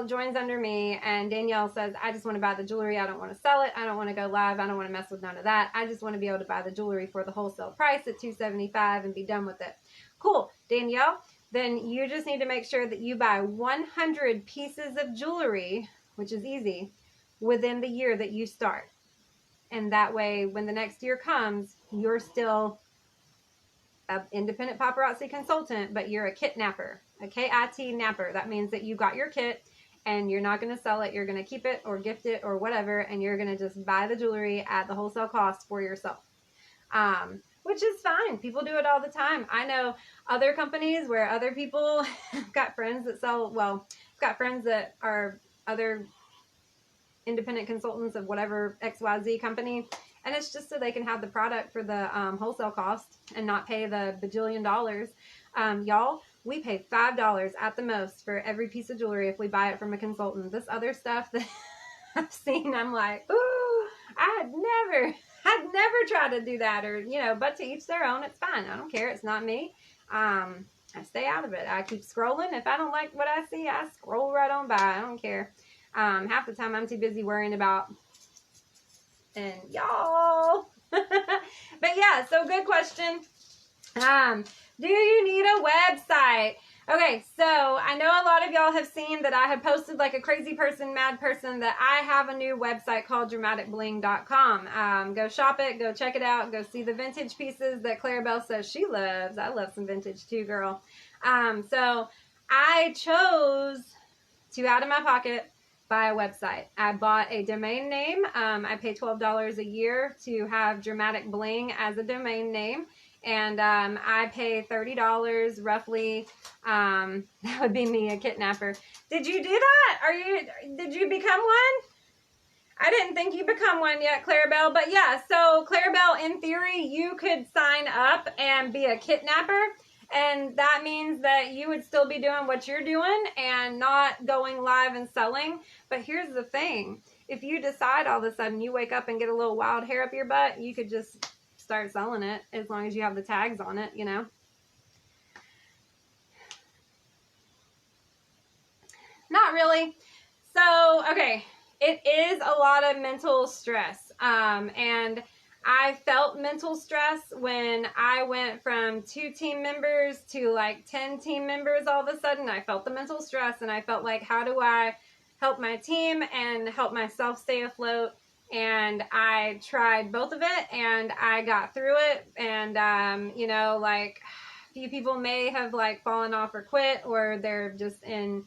joins under me and Danielle says, I just want to buy the jewelry. I don't want to sell it. I don't want to go live. I don't want to mess with none of that. I just want to be able to buy the jewelry for the wholesale price at $275 and be done with it. Cool, Danielle. Then you just need to make sure that you buy 100 pieces of jewelry, which is easy, within the year that you start. And that way, when the next year comes, you're still an independent paparazzi consultant, but you're a kit napper, a KIT napper. That means that you got your kit and you're not going to sell it. You're going to keep it or gift it or whatever, and you're going to just buy the jewelry at the wholesale cost for yourself. Which is fine. People do it all the time. I know other companies where other people, I've got friends that sell, well, I've got friends that are other independent consultants of whatever XYZ company, And it's just so they can have the product for the wholesale cost and not pay the bajillion dollars. Y'all, we pay $5 at the most for every piece of jewelry if we buy it from a consultant. This other stuff that I've seen, I'm like, ooh, I'd never try to do that, or, you know, but to each their own. It's fine. I don't care. It's not me. I stay out of it. I keep scrolling. If I don't like what I see, I scroll right on by. I don't care. Half the time I'm too busy worrying about, and y'all. But yeah, so good question. Do you need a website? Okay, so I know a lot of y'all have seen that I have posted like a crazy person, mad person, that I have a new website called dramaticbling.com. Go shop it, go check it out, go see the vintage pieces that Clarabelle says she loves. I love some vintage too, girl. So I chose to, out of my pocket, buy a website. I bought a domain name. I pay $12 a year to have Dramatic Bling as a domain name. And I pay $30 roughly. That would be me, a kidnapper. Did you do that? Did you become one? I didn't think you become one yet, Clarabelle. But yeah, so Clarabelle, in theory, you could sign up and be a kidnapper. And that means that you would still be doing what you're doing and not going live and selling. But here's the thing. If you decide all of a sudden you wake up and get a little wild hair up your butt, you could just start selling it as long as you have the tags on it, you know. Not really. So, okay, it is a lot of mental stress. And I felt mental stress when I went from 2 team members to like 10 team members all of a sudden. I felt the mental stress, and I felt like, how do I help my team and help myself stay afloat? And I tried both of it, and I got through it. And, you know, like, a few people may have like fallen off or quit, or they're just in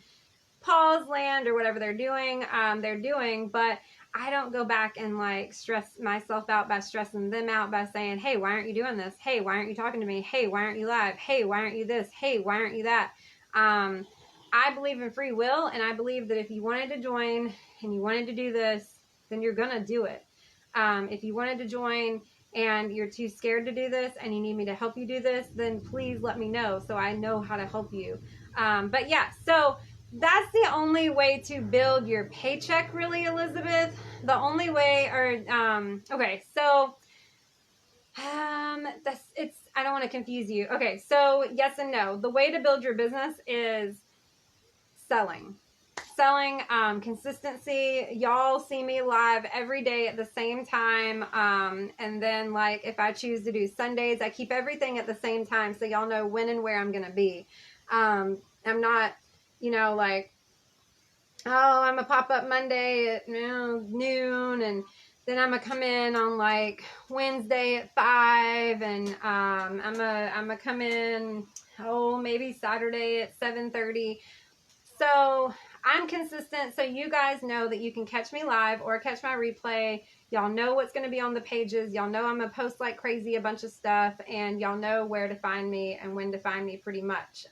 pause land or whatever they're doing, but I don't go back and like stress myself out by stressing them out by saying, hey, why aren't you doing this? Hey, why aren't you talking to me? Hey, why aren't you live? Hey, why aren't you this? Hey, why aren't you that? I believe in free will, and I believe that if you wanted to join and you wanted to do this, then you're gonna do it. If you wanted to join and you're too scared to do this and you need me to help you do this, then please let me know so I know how to help you. But yeah, so that's the only way to build your paycheck, really, Elizabeth. The only way, okay, so I don't want to confuse you. Okay, so yes and no. The way to build your business is selling, consistency. Y'all see me live every day at the same time. And then like, if I choose to do Sundays, I keep everything at the same time, so y'all know when and where I'm going to be. I'm not, you know, like, oh, I'm a pop up Monday at noon, and then I'm gonna come in on like Wednesday at 5, and I'm gonna come in, maybe Saturday at 7:30. So I'm consistent, so you guys know that you can catch me live or catch my replay. Y'all know what's going to be on the pages. Y'all know I'm going to post like crazy a bunch of stuff, and y'all know where to find me and when to find me pretty much.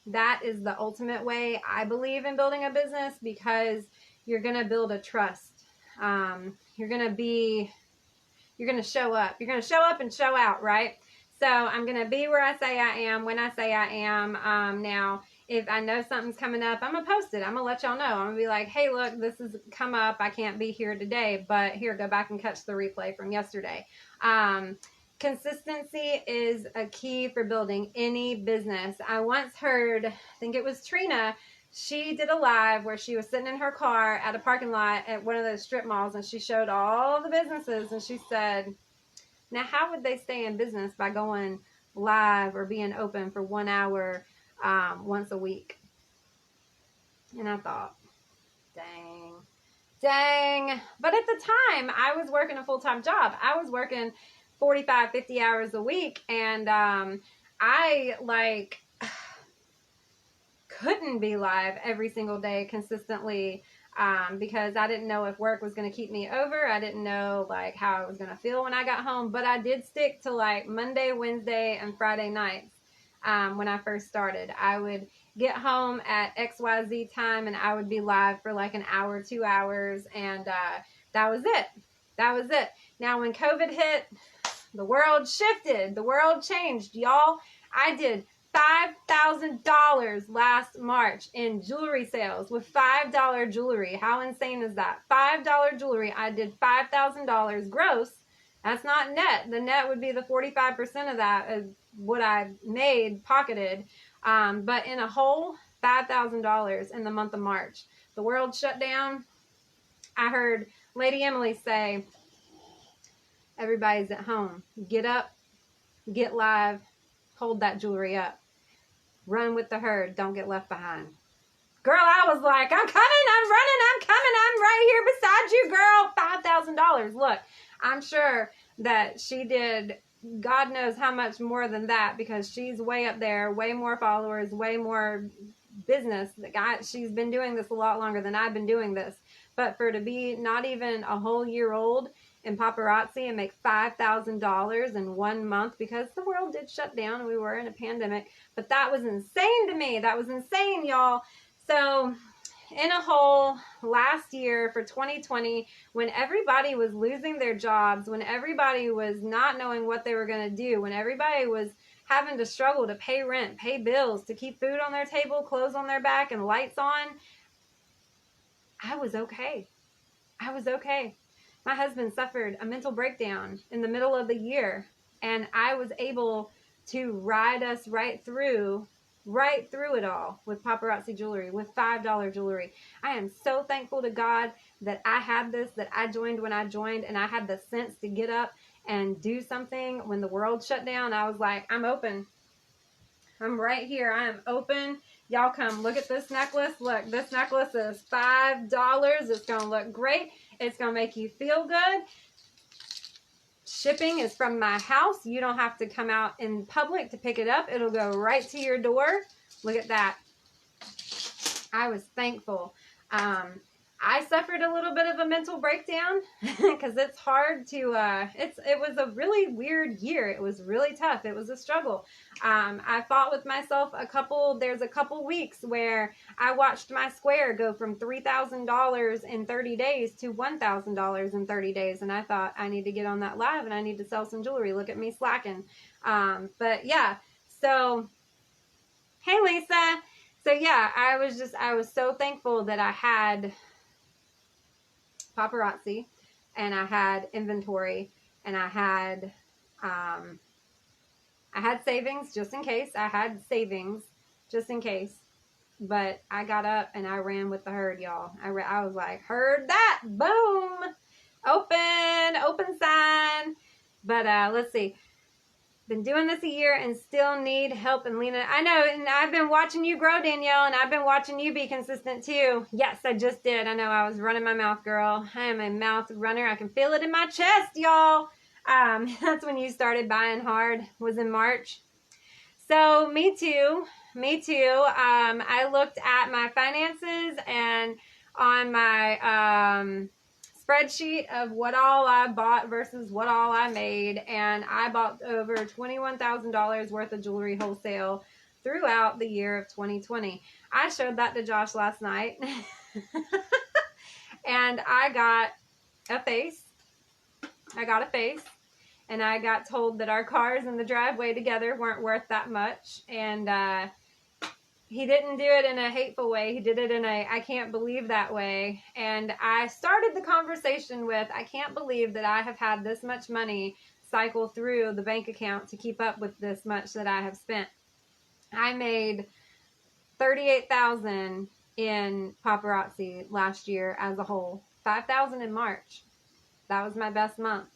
That is the ultimate way I believe in building a business, because you're going to build a trust. You're going to show up. You're going to show up and show out, right? So I'm going to be where I say I am, when I say I am. Now, if I know something's coming up, I'm going to post it. I'm going to let y'all know. I'm going to be like, hey, look, this has come up. I can't be here today, but here, go back and catch the replay from yesterday. Consistency is a key for building any business. I once heard, I think it was Trina, she did a live where she was sitting in her car at a parking lot at one of those strip malls, and she showed all the businesses, and she said, now how would they stay in business by going live or being open for 1 hour once a week? And I thought, dang. But at the time, I was working a full-time job. I was working 45, 50 hours a week, and I like couldn't be live every single day consistently, because I didn't know if work was going to keep me over. I didn't know like how I was going to feel when I got home, but I did stick to like Monday, Wednesday, and Friday nights. When I first started, I would get home at XYZ time, and I would be live for like an hour, 2 hours, and that was it. That was it. Now, when COVID hit, the world shifted. The world changed, y'all. I did $5,000 last March in jewelry sales with $5 jewelry. How insane is that? $5 jewelry. I did $5,000 gross. That's not net. The net would be the 45% of that is what I made, pocketed. But in a whole, $5,000 in the month of March. The world shut down. I heard Lady Emily say, everybody's at home. Get up, get live, hold that jewelry up. Run with the herd. Don't get left behind. Girl, I was like, I'm coming, I'm running, I'm coming, I'm right here beside you, girl. $5,000. Look, I'm sure that she did God knows how much more than that, because she's way up there, way more followers, way more business. She's been doing this a lot longer than I've been doing this. But for to be not even a whole year old in paparazzi and make $5,000 in 1 month, because the world did shut down and we were in a pandemic, but that was insane to me. That was insane, y'all. So in a whole last year for 2020, when everybody was losing their jobs, when everybody was not knowing what they were going to do, when everybody was having to struggle to pay rent, pay bills, to keep food on their table, clothes on their back, and lights on, I was okay. I was okay. My husband suffered a mental breakdown in the middle of the year, and I was able to ride us right through it all with paparazzi jewelry, with $5 jewelry. I am so thankful to God that I had this, that I joined when I joined, and I had the sense to get up and do something when the world shut down. I was like, I'm open. I'm right here. I am open. Y'all come look at this necklace. Look, this necklace is $5. It's going to look great. It's going to make you feel good. Shipping is from my house. You don't have to come out in public to pick it up. It'll go right to your door. Look at that. I was thankful. I suffered a little bit of a mental breakdown because it's hard to, it was a really weird year. It was really tough. It was a struggle. I fought with myself there's a couple weeks where I watched my square go from $3,000 in 30 days to $1,000 in 30 days. And I thought, I need to get on that live and I need to sell some jewelry. Look at me slacking. But yeah, so, hey Lisa. So yeah, I was so thankful that I had paparazzi, and I had inventory, and I had savings just in case. I had savings just in case. But I got up and I ran with the herd, y'all. I was like, heard that, boom, open sign. But let's see. Been doing this a year and still need help. And Lena, I know, and I've been watching you grow, Danielle, and I've been watching you be consistent too. Yes, I just did. I know, I was running my mouth, girl. I am a mouth runner. I can feel it in my chest, y'all. That's when you started buying hard, was in March. So me too. I looked at my finances and on my spreadsheet of what all I bought versus what all I made, and I bought over $21,000 worth of jewelry wholesale throughout the year of 2020. I showed that to Josh last night and I got a face, and I got told that our cars in the driveway together weren't worth that much, and he didn't do it in a hateful way. He did it in a, I can't believe that way. And I started the conversation with, I can't believe that I have had this much money cycle through the bank account to keep up with this much that I have spent. I made $38,000 in paparazzi last year as a whole. $5,000 in March. That was my best month.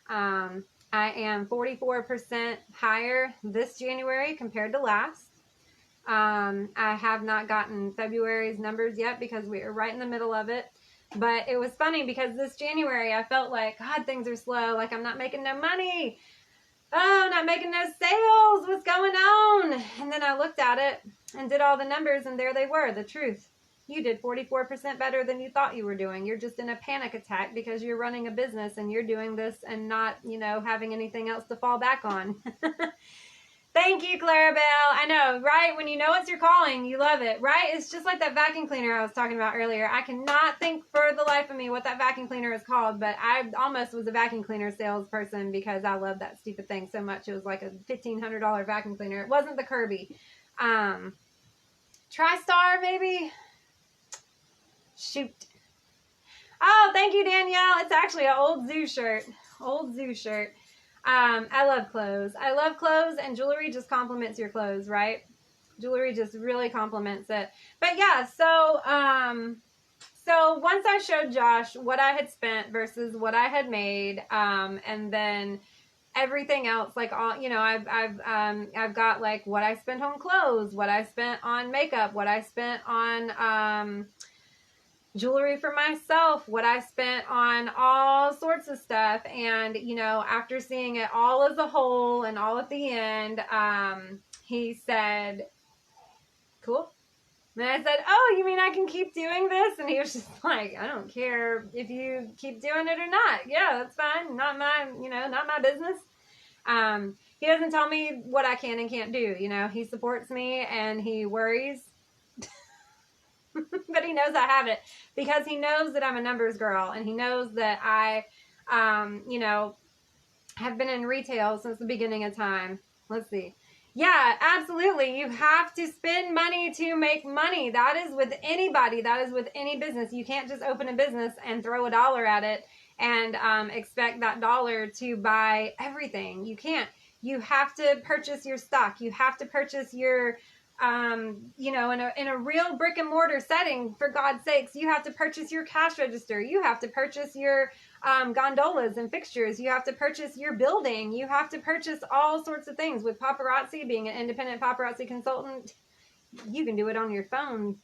I am 44% higher this January compared to last. I have not gotten February's numbers yet because we are right in the middle of it. But it was funny because this January I felt like, God, things are slow. Like I'm not making no money. Oh, I'm not making no sales. What's going on? And then I looked at it and did all the numbers, and there they were, the truth. You did 44% better than you thought you were doing. You're just in a panic attack because you're running a business and you're doing this and not, having anything else to fall back on. Thank you, Clarabelle. I know, right? When you know it's your calling, you love it, right? It's just like that vacuum cleaner I was talking about earlier. I cannot think for the life of me what that vacuum cleaner is called, but I almost was a vacuum cleaner salesperson because I love that stupid thing so much. It was like a $1,500 vacuum cleaner. It wasn't the Kirby. TriStar, maybe? Shoot. Oh, thank you, Danielle. It's actually an old zoo shirt. Old zoo shirt. I love clothes. I love clothes, and jewelry just complements your clothes, right? Jewelry just really complements it. But yeah, so once I showed Josh what I had spent versus what I had made, and then everything else, like all, you know, I've got like what I spent on clothes, what I spent on makeup, what I spent on jewelry for myself, what I spent on all sorts of stuff. And, you know, after seeing it all as a whole and all at the end, he said, cool. And I said, oh, you mean I can keep doing this? And he was just like, I don't care if you keep doing it or not. Yeah, that's fine. Not my, you know, not my business. He doesn't tell me what I can and can't do. You know, he supports me and he worries. But he knows I have it because he knows that I'm a numbers girl, and he knows that I, you know, have been in retail since the beginning of time. Let's see. Yeah, absolutely. You have to spend money to make money. That is with anybody. That is with any business. You can't just open a business and throw $1 at it and expect that dollar to buy everything. You can't. You have to purchase your stock. You have to purchase your you know, in a real brick and mortar setting, for God's sakes, you have to purchase your cash register. You have to purchase your gondolas and fixtures. You have to purchase your building. You have to purchase all sorts of things. With paparazzi, being an independent paparazzi consultant, you can do it on your phone.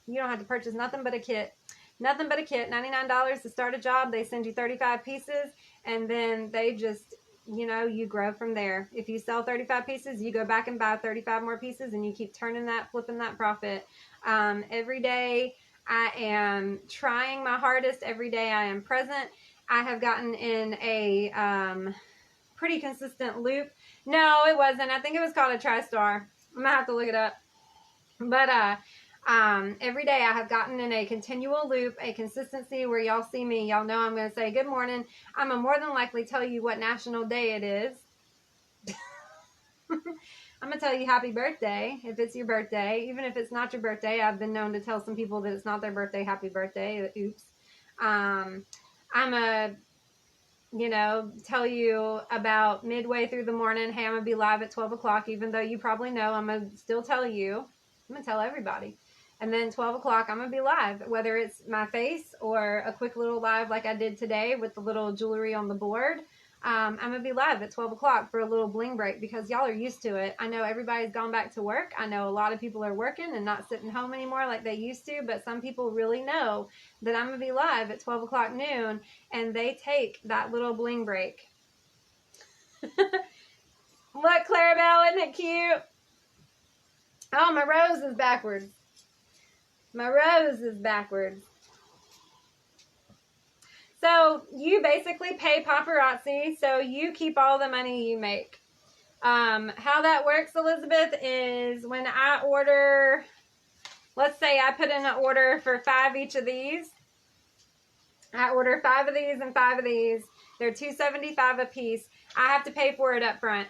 You don't have to purchase nothing but a kit. Nothing but a kit. $99 to start a job. They send you 35 pieces, and then they just, you know, you grow from there. If you sell 35 pieces, you go back and buy 35 more pieces, and you keep turning that, flipping that profit. Every day I am trying my hardest. Every day I am present. I have gotten in a pretty consistent loop. No, it wasn't. I think it was called a TriStar. I'm gonna have to look it up. But every day I have gotten in a continual loop, a consistency where y'all see me. Y'all know I'm going to say good morning. I'm going to more than likely tell you what national day it is. I'm going to tell you happy birthday if it's your birthday. Even if it's not your birthday, I've been known to tell some people that it's not their birthday, happy birthday. Oops. I'm going to, you know, tell you about midway through the morning, hey, I'm going to be live at 12 o'clock, even though you probably know. I'm going to still tell you. I'm going to tell everybody. And then 12 o'clock, I'm going to be live, whether it's my face or a quick little live like I did today with the little jewelry on the board. I'm going to be live at 12 o'clock for a little bling break because y'all are used to it. I know everybody's gone back to work. I know a lot of people are working and not sitting home anymore like they used to, but some people really know that I'm going to be live at 12 o'clock noon, and they take that little bling break. Look, Clarabelle, isn't it cute? Oh, my rose is backwards. My rose is backwards. So you basically pay paparazzi, so you keep all the money you make. How that works, Elizabeth, is when I order, let's say I put in an order for 5 each of these. I order 5 of these and 5 of these. They're $2.75 a piece. I have to pay for it up front.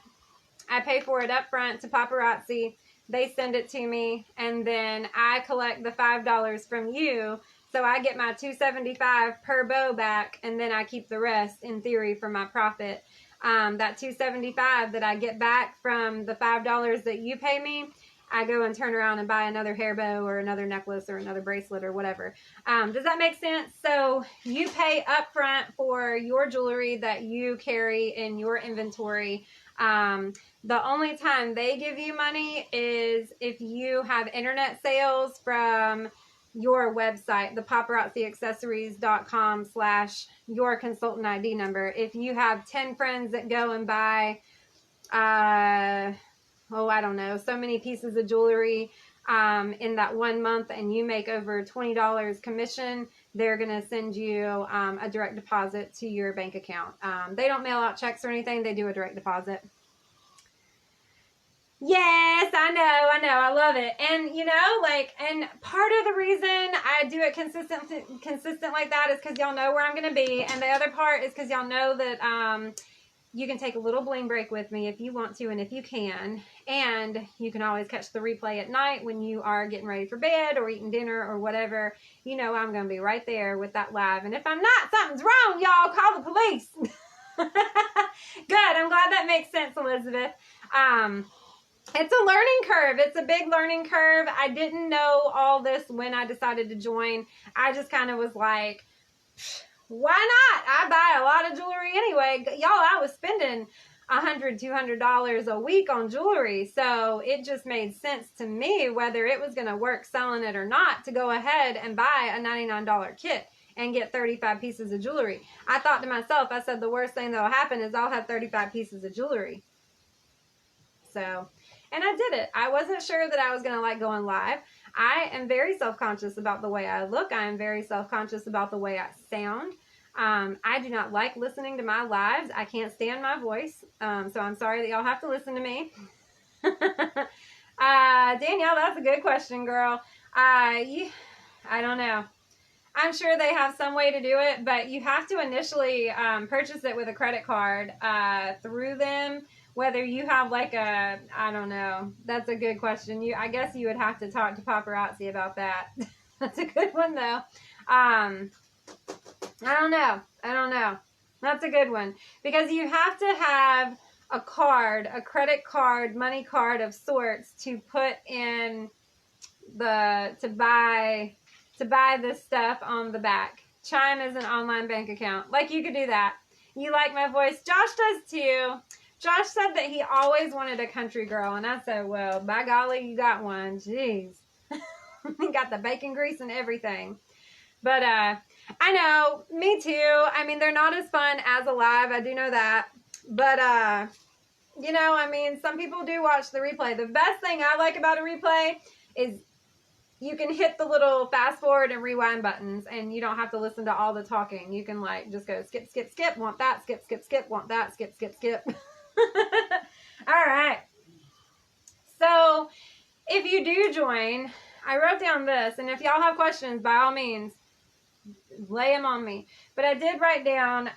I pay for it up front to paparazzi. They send it to me, and then I collect the $5 from you, so I get my $2.75 per bow back, and then I keep the rest, in theory, for my profit. That $2.75 that I get back from the $5 that you pay me, I go and turn around and buy another hair bow or another necklace or another bracelet or whatever. Does that make sense? So you pay up front for your jewelry that you carry in your inventory. The only time they give you money is if you have internet sales from your website, the paparazziaccessories.com/your consultant ID number. If you have 10 friends that go and buy, I don't know, so many pieces of jewelry in that 1 month, and you make over $20 commission, they're going to send you a direct deposit to your bank account. They don't mail out checks or anything. They do a direct deposit. Yes, I know, I love it. And you know, like, and part of the reason I do it consistent like that is because y'all know where I'm gonna be, and the other part is because y'all know that you can take a little bling break with me if you want to and if you can, and you can always catch the replay at night when you are getting ready for bed or eating dinner or whatever. You know, I'm gonna be right there with that live, and if I'm not, something's wrong, y'all. Call the police. Good. I'm glad that makes sense, Elizabeth. It's a learning curve. It's a big learning curve. I didn't know all this when I decided to join. I just kind of was like, why not? I buy a lot of jewelry anyway. Y'all, I was spending $100, $200 a week on jewelry. So it just made sense to me, whether it was going to work selling it or not, to go ahead and buy a $99 kit and get 35 pieces of jewelry. I thought to myself, I said, the worst thing that will happen is I'll have 35 pieces of jewelry. So, and I did it. I wasn't sure that I was going to like going live. I am very self-conscious about the way I look. I am very self-conscious about the way I sound. I do not like listening to my lives. I can't stand my voice. So I'm sorry that y'all have to listen to me. Danielle, that's a good question, girl. I don't know. I'm sure they have some way to do it, but you have to initially purchase it with a credit card through them. Whether you have like a, I don't know. That's a good question. I guess you would have to talk to paparazzi about that. That's a good one though. I don't know. That's a good one. Because you have to have a card, a credit card, money card of sorts to put in to buy this stuff on the back. Chime is an online bank account. Like, you could do that. You like my voice? Josh does too. Josh said that he always wanted a country girl, and I said, well, by golly, you got one. Jeez. You got the bacon grease and everything. But I know, me too. I mean, they're not as fun as a live. I do know that. But, you know, I mean, some people do watch the replay. The best thing I like about a replay is you can hit the little fast forward and rewind buttons, and you don't have to listen to all the talking. You can, like, just go skip, skip, skip, want that, skip, skip, skip, want that, skip, skip, skip. All right. So if you do join, I wrote down this, and if y'all have questions, by all means, lay them on me. But I did write down,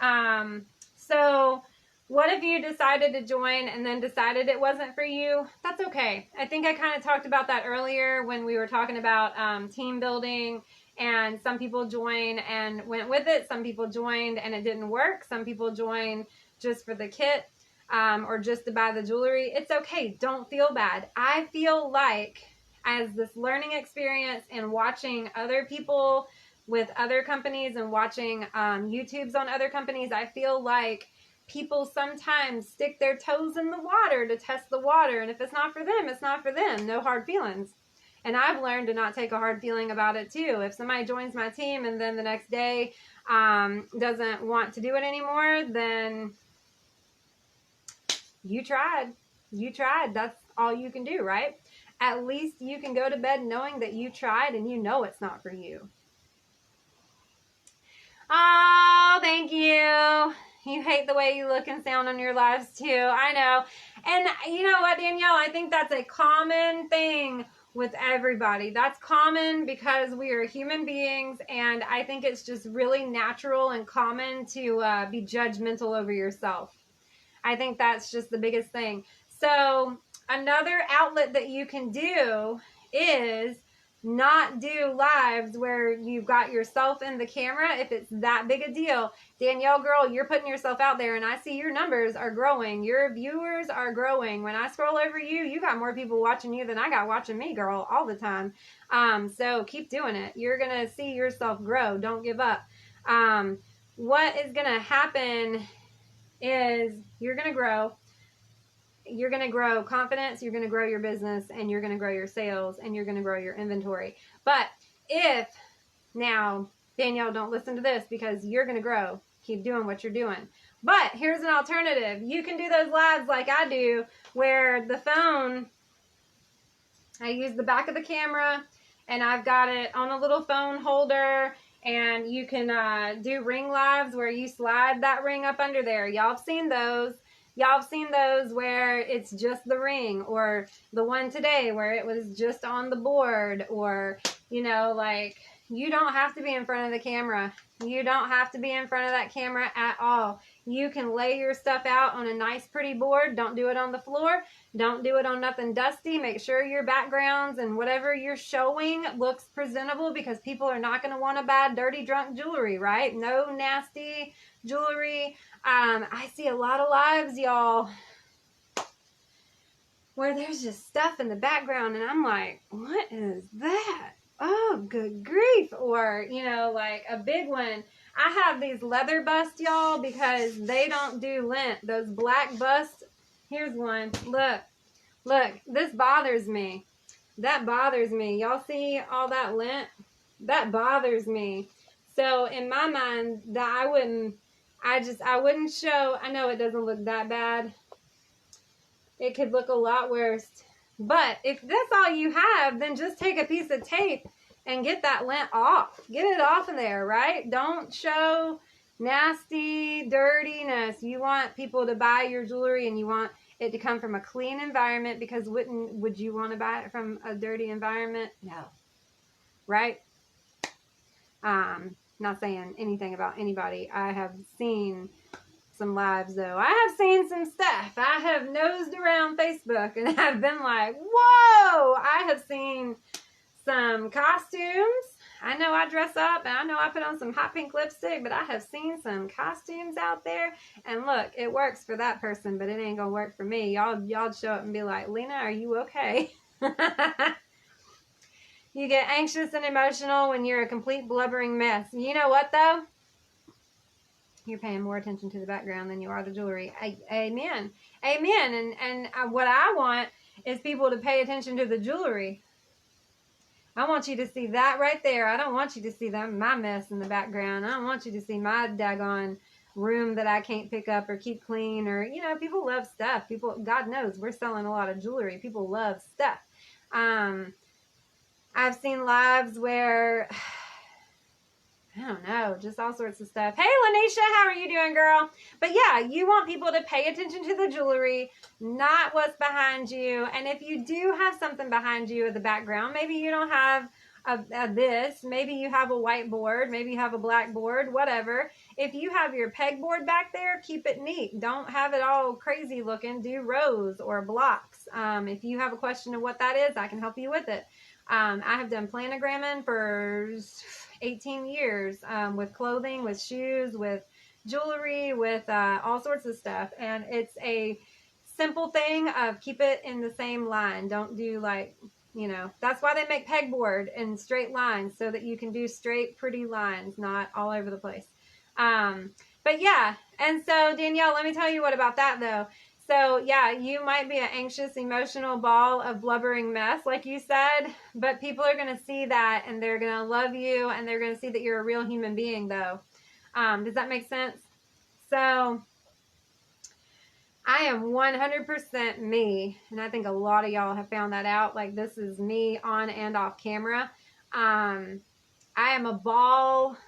so what if you decided to join and then decided it wasn't for you? That's okay. I think I kind of talked about that earlier when we were talking about team building, and some people joined and went with it. Some people joined and it didn't work. Some people joined just for the kit. Or just to buy the jewelry. It's okay. Don't feel bad. I feel like as this learning experience and watching other people with other companies and watching YouTubes on other companies, I feel like people sometimes stick their toes in the water to test the water. And if it's not for them, it's not for them. No hard feelings. And I've learned to not take a hard feeling about it too. If somebody joins my team and then the next day doesn't want to do it anymore, then you tried. You tried. That's all you can do, right? At least you can go to bed knowing that you tried and you know it's not for you. Oh, thank you. You hate the way you look and sound on your lives too. I know. And you know what, Danielle? I think that's a common thing with everybody. That's common because we are human beings, and I think it's just really natural and common to be judgmental over yourself. I think that's just the biggest thing. So another outlet that you can do is not do lives where you've got yourself in the camera if it's that big a deal. Danielle, girl, you're putting yourself out there, and I see your numbers are growing. Your viewers are growing. When I scroll over you, you got more people watching you than I got watching me, girl, all the time. So keep doing it. You're going to see yourself grow. Don't give up. What is going to happen is you're going to grow. You're going to grow confidence, you're going to grow your business, and you're going to grow your sales, and you're going to grow your inventory. But if, now, Danielle, don't listen to this because you're going to grow. Keep doing what you're doing. But here's an alternative. You can do those lives like I do, where the phone, I use the back of the camera, and I've got it on a little phone holder, and you can do ring lives where you slide that ring up under there. Y'all have seen those. Y'all have seen those where it's just the ring, or the one today where it was just on the board, or, you know, like, you don't have to be in front of the camera. You don't have to be in front of that camera at all. You can lay your stuff out on a nice, pretty board. Don't do it on the floor. Don't do it on nothing dusty. Make sure your backgrounds and whatever you're showing looks presentable, because people are not going to want to buy dirty, drunk jewelry, right? No nasty jewelry. I see a lot of lives, y'all, where there's just stuff in the background, and I'm like, what is that? Oh, good grief. Or, you know, like a big one. I have these leather busts, y'all, because they don't do lint. Those black busts. Here's one. Look. Look. This bothers me. That bothers me. Y'all see all that lint? That bothers me. So in my mind, that I wouldn't show. I know it doesn't look that bad. It could look a lot worse. But if that's all you have, then just take a piece of tape and get that lint off. Get it off of there, right? Don't show nasty dirtiness. You want people to buy your jewelry, and you want it to come from a clean environment, because would you want to buy it from a dirty environment? No. Right? Not saying anything about anybody. I have seen some lives, though. I have seen some stuff. I have nosed around Facebook and I've been like, whoa! I have seen some costumes. I know I dress up and I know I put on some hot pink lipstick, but I have seen some costumes out there, and look, it works for that person, but it ain't gonna work for me. Y'all show up and be like, Lena, are you okay? You get anxious and emotional when you're a complete blubbering mess. You know what, though? You're paying more attention to the background than you are the jewelry. Amen. Amen. And what I want is people to pay attention to the jewelry. I want you to see that right there. I don't want you to see my mess in the background. I don't want you to see my daggone room that I can't pick up or keep clean. Or, you know, people love stuff. People, God knows, we're selling a lot of jewelry. People love stuff. I've seen lives where, I don't know, just all sorts of stuff. Hey, Lanisha, how are you doing, girl? But yeah, you want people to pay attention to the jewelry, not what's behind you. And if you do have something behind you in the background, maybe you don't have this, maybe you have a whiteboard, maybe you have a blackboard, whatever. If you have your pegboard back there, keep it neat. Don't have it all crazy looking. Do rows or blocks. If you have a question of what that is, I can help you with it. I have done planogramming for 18 years with clothing, with shoes, with jewelry, with all sorts of stuff. And it's a simple thing of keep it in the same line. Don't do like, you know, that's why they make pegboard in straight lines, so that you can do straight, pretty lines, not all over the place. But yeah, and so Danielle, let me tell you what about that though. So yeah, you might be an anxious, emotional ball of blubbering mess, like you said, but people are going to see that and they're going to love you, and they're going to see that you're a real human being though. Does that make sense? So I am 100% me, and I think a lot of y'all have found that out. Like, this is me on and off camera. I am a ball.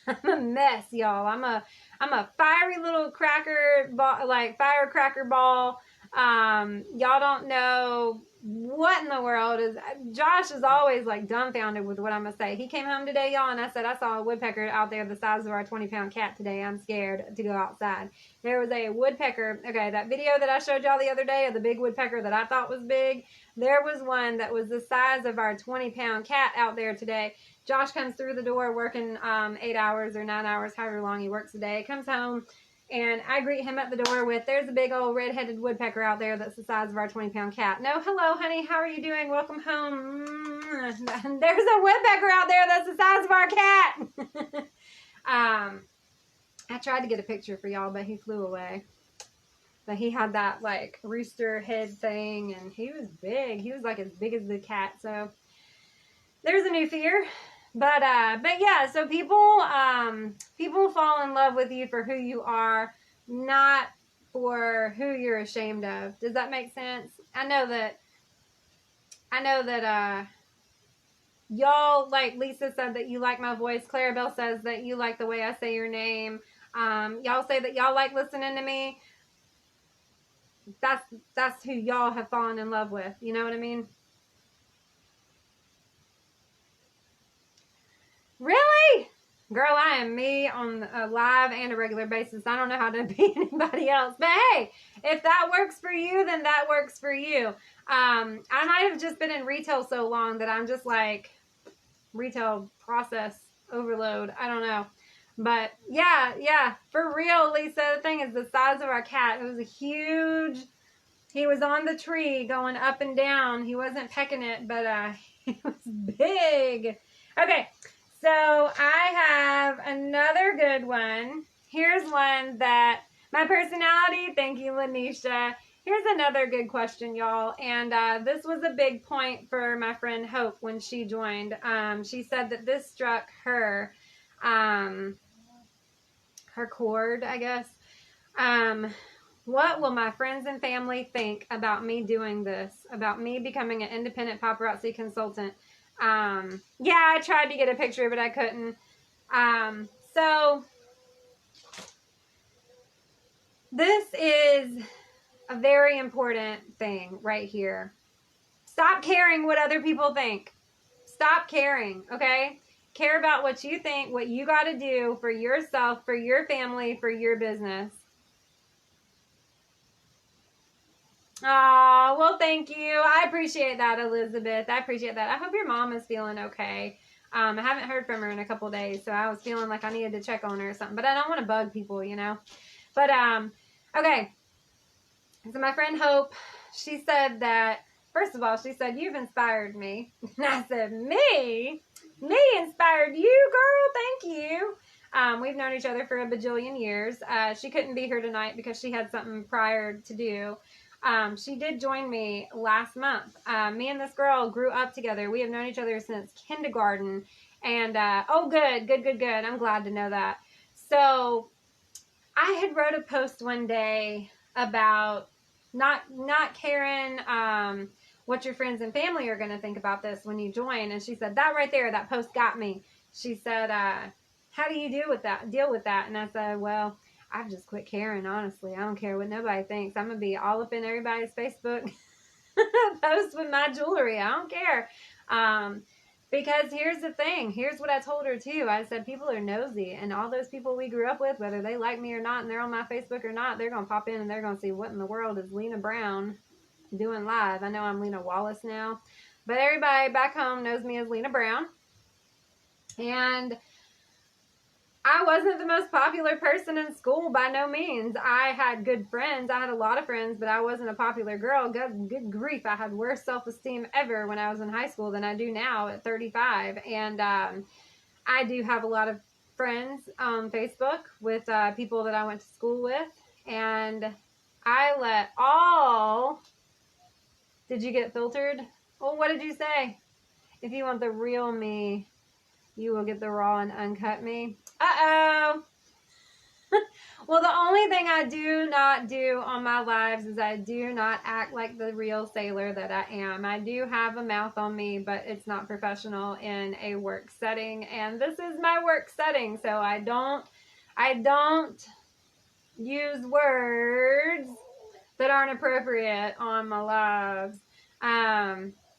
I'm a mess, y'all. I'm a fiery little cracker ball, like firecracker ball. Y'all don't know what in the world is. Josh is always like dumbfounded with what I'm gonna say. He came home today, y'all, and I said, I saw a woodpecker out there the size of our 20-pound cat today. I'm scared to go outside. There was a woodpecker. Okay, that video that I showed y'all the other day of the big woodpecker that I thought was big, there was one that was the size of our 20-pound cat out there today. Josh comes through the door working 8 hours or 9 hours, however long he works a day, comes home, and I greet him at the door with, there's a big old red-headed woodpecker out there that's the size of our 20-pound cat. No, hello, honey, how are you doing? Welcome home. There's a woodpecker out there that's the size of our cat. I tried to get a picture for y'all, but he flew away. But he had that, like, rooster head thing, and he was big. He was, like, as big as the cat, so there's a new fear. But yeah, so people fall in love with you for who you are, not for who you're ashamed of. Does that make sense? I know that y'all, like Lisa said that you like my voice. Clarabelle says that you like the way I say your name. Y'all say that y'all like listening to me. that's who y'all have fallen in love with. You know what I mean? Really? Girl, I am me on a live and a regular basis. I don't know how to be anybody else. But hey, if that works for you, then that works for you. I might have just been in retail so long that I'm just like retail process overload. I don't know. But yeah, for real, Lisa. The thing is the size of our cat. It was a huge, he was on the tree going up and down. He wasn't pecking it, but he was big. Okay, so I have another good one. Here's one that my personality, thank you, Lanisha. Here's another good question, y'all. And this was a big point for my friend Hope when she joined. She said that this struck her, her chord, I guess. What will my friends and family think about me doing this? About me becoming an independent paparazzi consultant? Yeah, I tried to get a picture, but I couldn't. So this is a very important thing right here. Stop caring what other people think. Stop caring, okay? Care about what you think, what you got to do for yourself, for your family, for your business. Oh, well, thank you. I appreciate that, Elizabeth. I appreciate that. I hope your mom is feeling okay. I haven't heard from her in a couple days, so I was feeling like I needed to check on her or something. But I don't want to bug people, you know. But, okay. So my friend Hope, she said that, first of all, she said, you've inspired me. And I said, me? Me inspired you, girl? Thank you. We've known each other for a bajillion years. She couldn't be here tonight because she had something prior to do. She did join me last month. Me and this girl grew up together. We have known each other since kindergarten. And, oh, good. I'm glad to know that. So I had wrote a post one day about not caring what your friends and family are going to think about this when you join. And she said, that right there, that post got me. She said, how do you deal with that? And I said, well, I've just quit caring, honestly. I don't care what nobody thinks. I'm going to be all up in everybody's Facebook post with my jewelry. I don't care. Because here's the thing. Here's what I told her, too. I said, people are nosy. And all those people we grew up with, whether they like me or not, and they're on my Facebook or not, they're going to pop in and they're going to see what in the world is Lena Brown doing live. I know I'm Lena Wallace now. But everybody back home knows me as Lena Brown. And I wasn't the most popular person in school by no means. I had good friends. I had a lot of friends, but I wasn't a popular girl. Good grief. I had worse self-esteem ever when I was in high school than I do now at 35. And I do have a lot of friends on Facebook with people that I went to school with. And I let all... Did you get filtered? Well, what did you say? If you want the real me, you will get the raw and uncut me. Uh-oh. Well, the only thing I do not do on my lives is I do not act like the real sailor that I am. I do have a mouth on me, but it's not professional in a work setting. And this is my work setting, so I don't use words that aren't appropriate on my lives.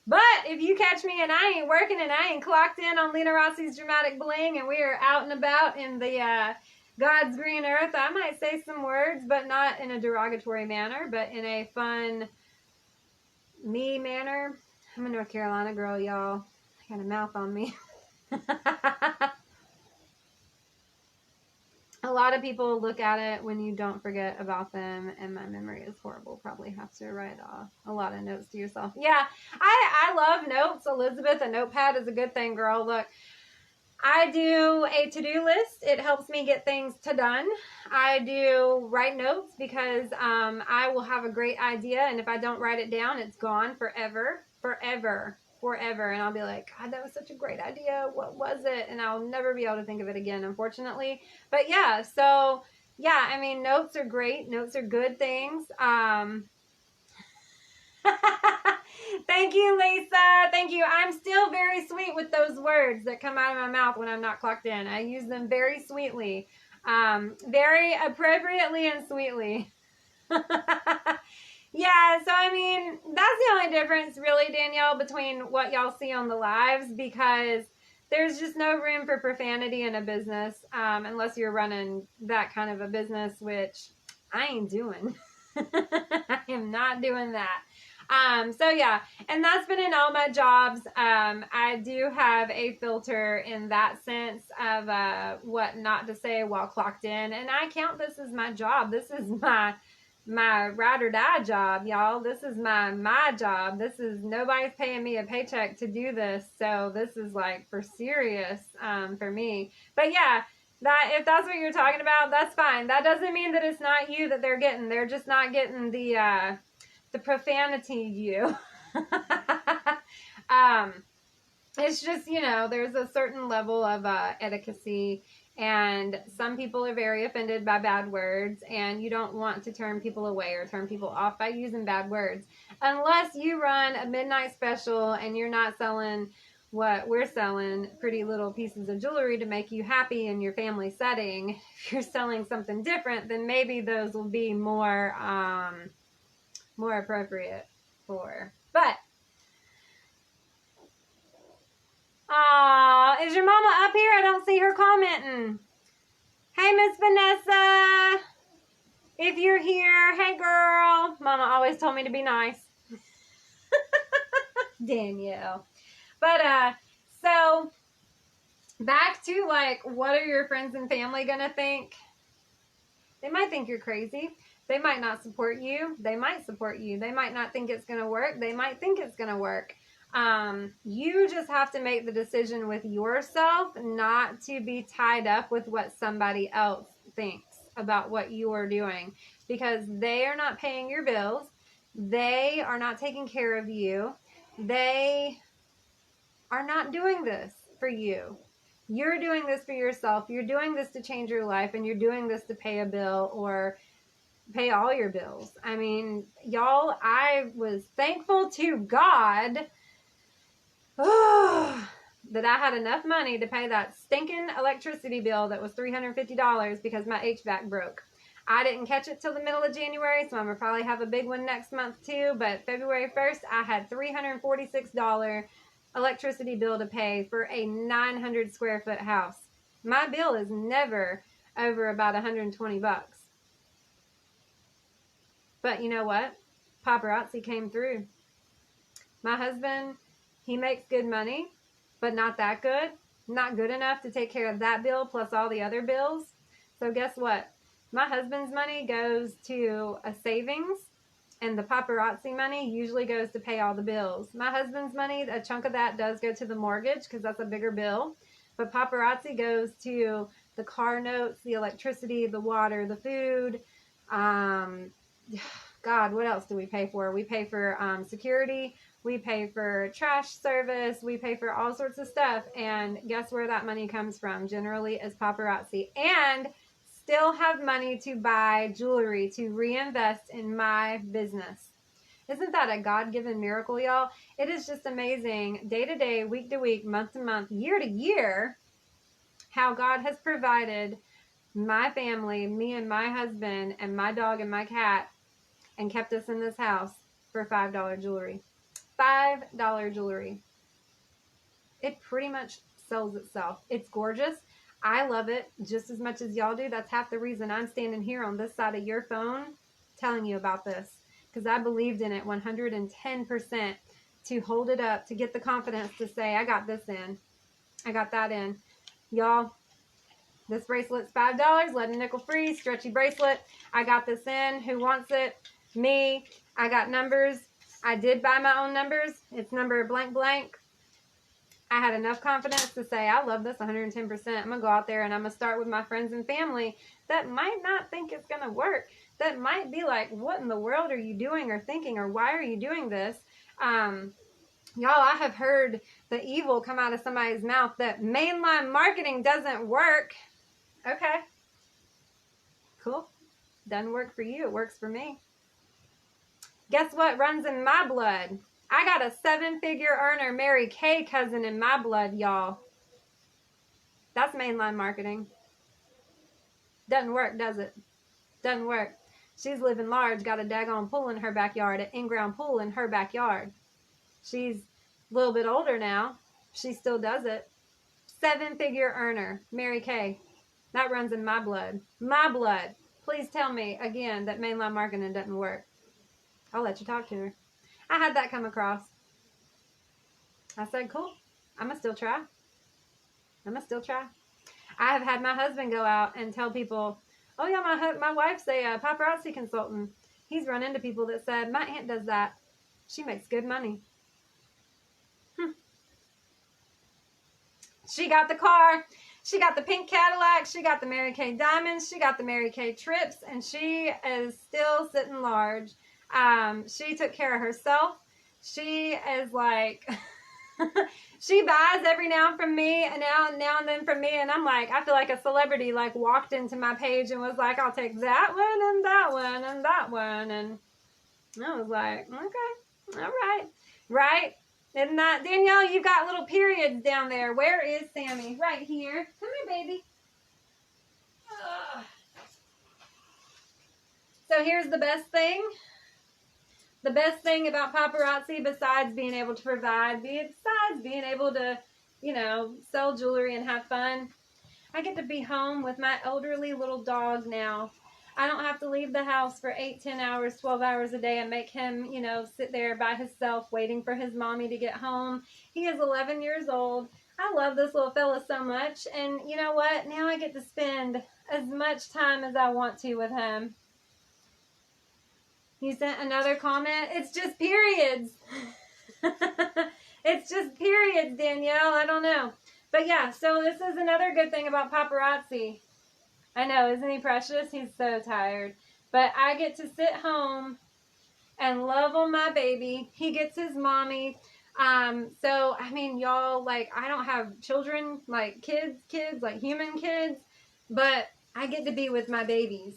But if you catch me and I ain't working and I ain't clocked in on Lenarazzi's Dramatic Bling and we are out and about in the God's green earth, I might say some words, but not in a derogatory manner, but in a fun, me manner. I'm a North Carolina girl, y'all. I got a mouth on me. A lot of people look at it when you don't forget about them, and my memory is horrible. Probably have to write off a lot of notes to yourself. Yeah, I love notes, Elizabeth. A notepad is a good thing, girl. Look, I do a to-do list. It helps me get things done. I do write notes because I will have a great idea, and if I don't write it down, it's gone forever. And I'll be like, God, that was such a great idea. What was it? And I'll never be able to think of it again, unfortunately. But yeah, so yeah, I mean, notes are great. Notes are good things. Thank you, Lisa. Thank you. I'm still very sweet with those words that come out of my mouth when I'm not clocked in. I use them very sweetly, very appropriately and sweetly. Yeah, so I mean, that's the only difference really, Danielle, between what y'all see on the lives, because there's just no room for profanity in a business, unless you're running that kind of a business, which I ain't doing. I am not doing that. So yeah, and that's been in all my jobs. I do have a filter in that sense of what not to say while clocked in, and I count this as my job. This is my ride or die job, y'all. This is my job. This is, nobody's paying me a paycheck to do this, so this is like for serious for me. But yeah, that, if that's what you're talking about, that's fine. That doesn't mean that it's not you that they're getting. They're just not getting the profanity you. It's just, you know, there's a certain level of etiquette, and some people are very offended by bad words, and you don't want to turn people away or turn people off by using bad words, unless you run a midnight special and you're not selling what we're selling, pretty little pieces of jewelry to make you happy in your family setting. If you're selling something different, then maybe those will be more appropriate for. But is your mama up here? I don't see her commenting. Hey, Miss Vanessa, if you're here, hey girl. Mama always told me to be nice. Danielle. But so back to like, what are your friends and family gonna think? They might think you're crazy. They might not support you. They might support you. They might not think it's gonna work. They might think it's gonna work. You just have to make the decision with yourself, not to be tied up with what somebody else thinks about what you are doing, because they are not paying your bills. They are not taking care of you. They are not doing this for you. You're doing this for yourself. You're doing this to change your life, and you're doing this to pay a bill or pay all your bills. I mean, y'all, I was thankful to God that I had enough money to pay that stinking electricity bill that was $350 because my HVAC broke. I didn't catch it till the middle of January, so I'm going to probably have a big one next month too, but February 1st, I had $346 electricity bill to pay for a 900 square foot house. My bill is never over about 120 bucks. But you know what? Paparazzi came through. My husband, he makes good money, but not that good. Not good enough to take care of that bill plus all the other bills. So guess what? My husband's money goes to a savings, and the paparazzi money usually goes to pay all the bills. My husband's money, a chunk of that does go to the mortgage because that's a bigger bill. But paparazzi goes to the car notes, the electricity, the water, the food. God, what else do we pay for? We pay for security. We pay for trash service. We pay for all sorts of stuff. And guess where that money comes from? Generally is paparazzi. And still have money to buy jewelry to reinvest in my business. Isn't that a God-given miracle, y'all? It is just amazing, day to day, week to week, month to month, year to year, how God has provided my family, me and my husband, and my dog and my cat, and kept us in this house for $5 jewelry. $5 jewelry. It pretty much sells itself. It's gorgeous. I love it just as much as y'all do. That's half the reason I'm standing here on this side of your phone telling you about this, because I believed in it 110% to hold it up, to get the confidence to say, I got this in. I got that in. Y'all, this bracelet's $5. Let a nickel free. Stretchy bracelet. I got this in. Who wants it? Me. I got numbers. I did buy my own numbers. It's number blank blank. I had enough confidence to say, I love this 110%. I'm going to go out there and I'm going to start with my friends and family that might not think it's going to work. That might be like, what in the world are you doing or thinking, or why are you doing this? Y'all, I have heard the evil come out of somebody's mouth that mainline marketing doesn't work. Okay. Cool. Doesn't work for you. It works for me. Guess what runs in my blood? I got a 7-figure earner, Mary Kay cousin in my blood, y'all. That's mainline marketing. Doesn't work, does it? Doesn't work. She's living large, got a daggone pool in her backyard, an in-ground pool in her backyard. She's a little bit older now. She still does it. 7-figure earner, Mary Kay. That runs in my blood. My blood. Please tell me again that mainline marketing doesn't work. I'll let you talk to her. I had that come across. I said, cool. I'm going to still try. I have had my husband go out and tell people, oh yeah, my wife's a paparazzi consultant. He's run into people that said, my aunt does that. She makes good money. She got the car. She got the pink Cadillac. She got the Mary Kay diamonds. She got the Mary Kay trips. And she is still sitting large. She took care of herself. She is like... she buys every now from me and now and then from me, and I'm like, I feel like a celebrity like walked into my page and was like, I'll take that one and that one and that one, and I was like, okay, all right, isn't that, Danielle, you got little periods down there. Where is Sammy? Right here. Come here, baby. So here's the best thing. The best thing about paparazzi, besides being able to provide, besides being able to, you know, sell jewelry and have fun, I get to be home with my elderly little dog now. I don't have to leave the house for 8, 10 hours, 12 hours a day and make him, you know, sit there by himself waiting for his mommy to get home. He is 11 years old. I love this little fella so much. And you know what? Now I get to spend as much time as I want to with him. You sent another comment. It's just periods. It's just periods, Danielle. I don't know. But yeah, so this is another good thing about paparazzi. I know, isn't he precious? He's so tired. But I get to sit home and love on my baby. He gets his mommy. So, I mean, y'all, like, I don't have children, like kids, like human kids. But I get to be with my babies.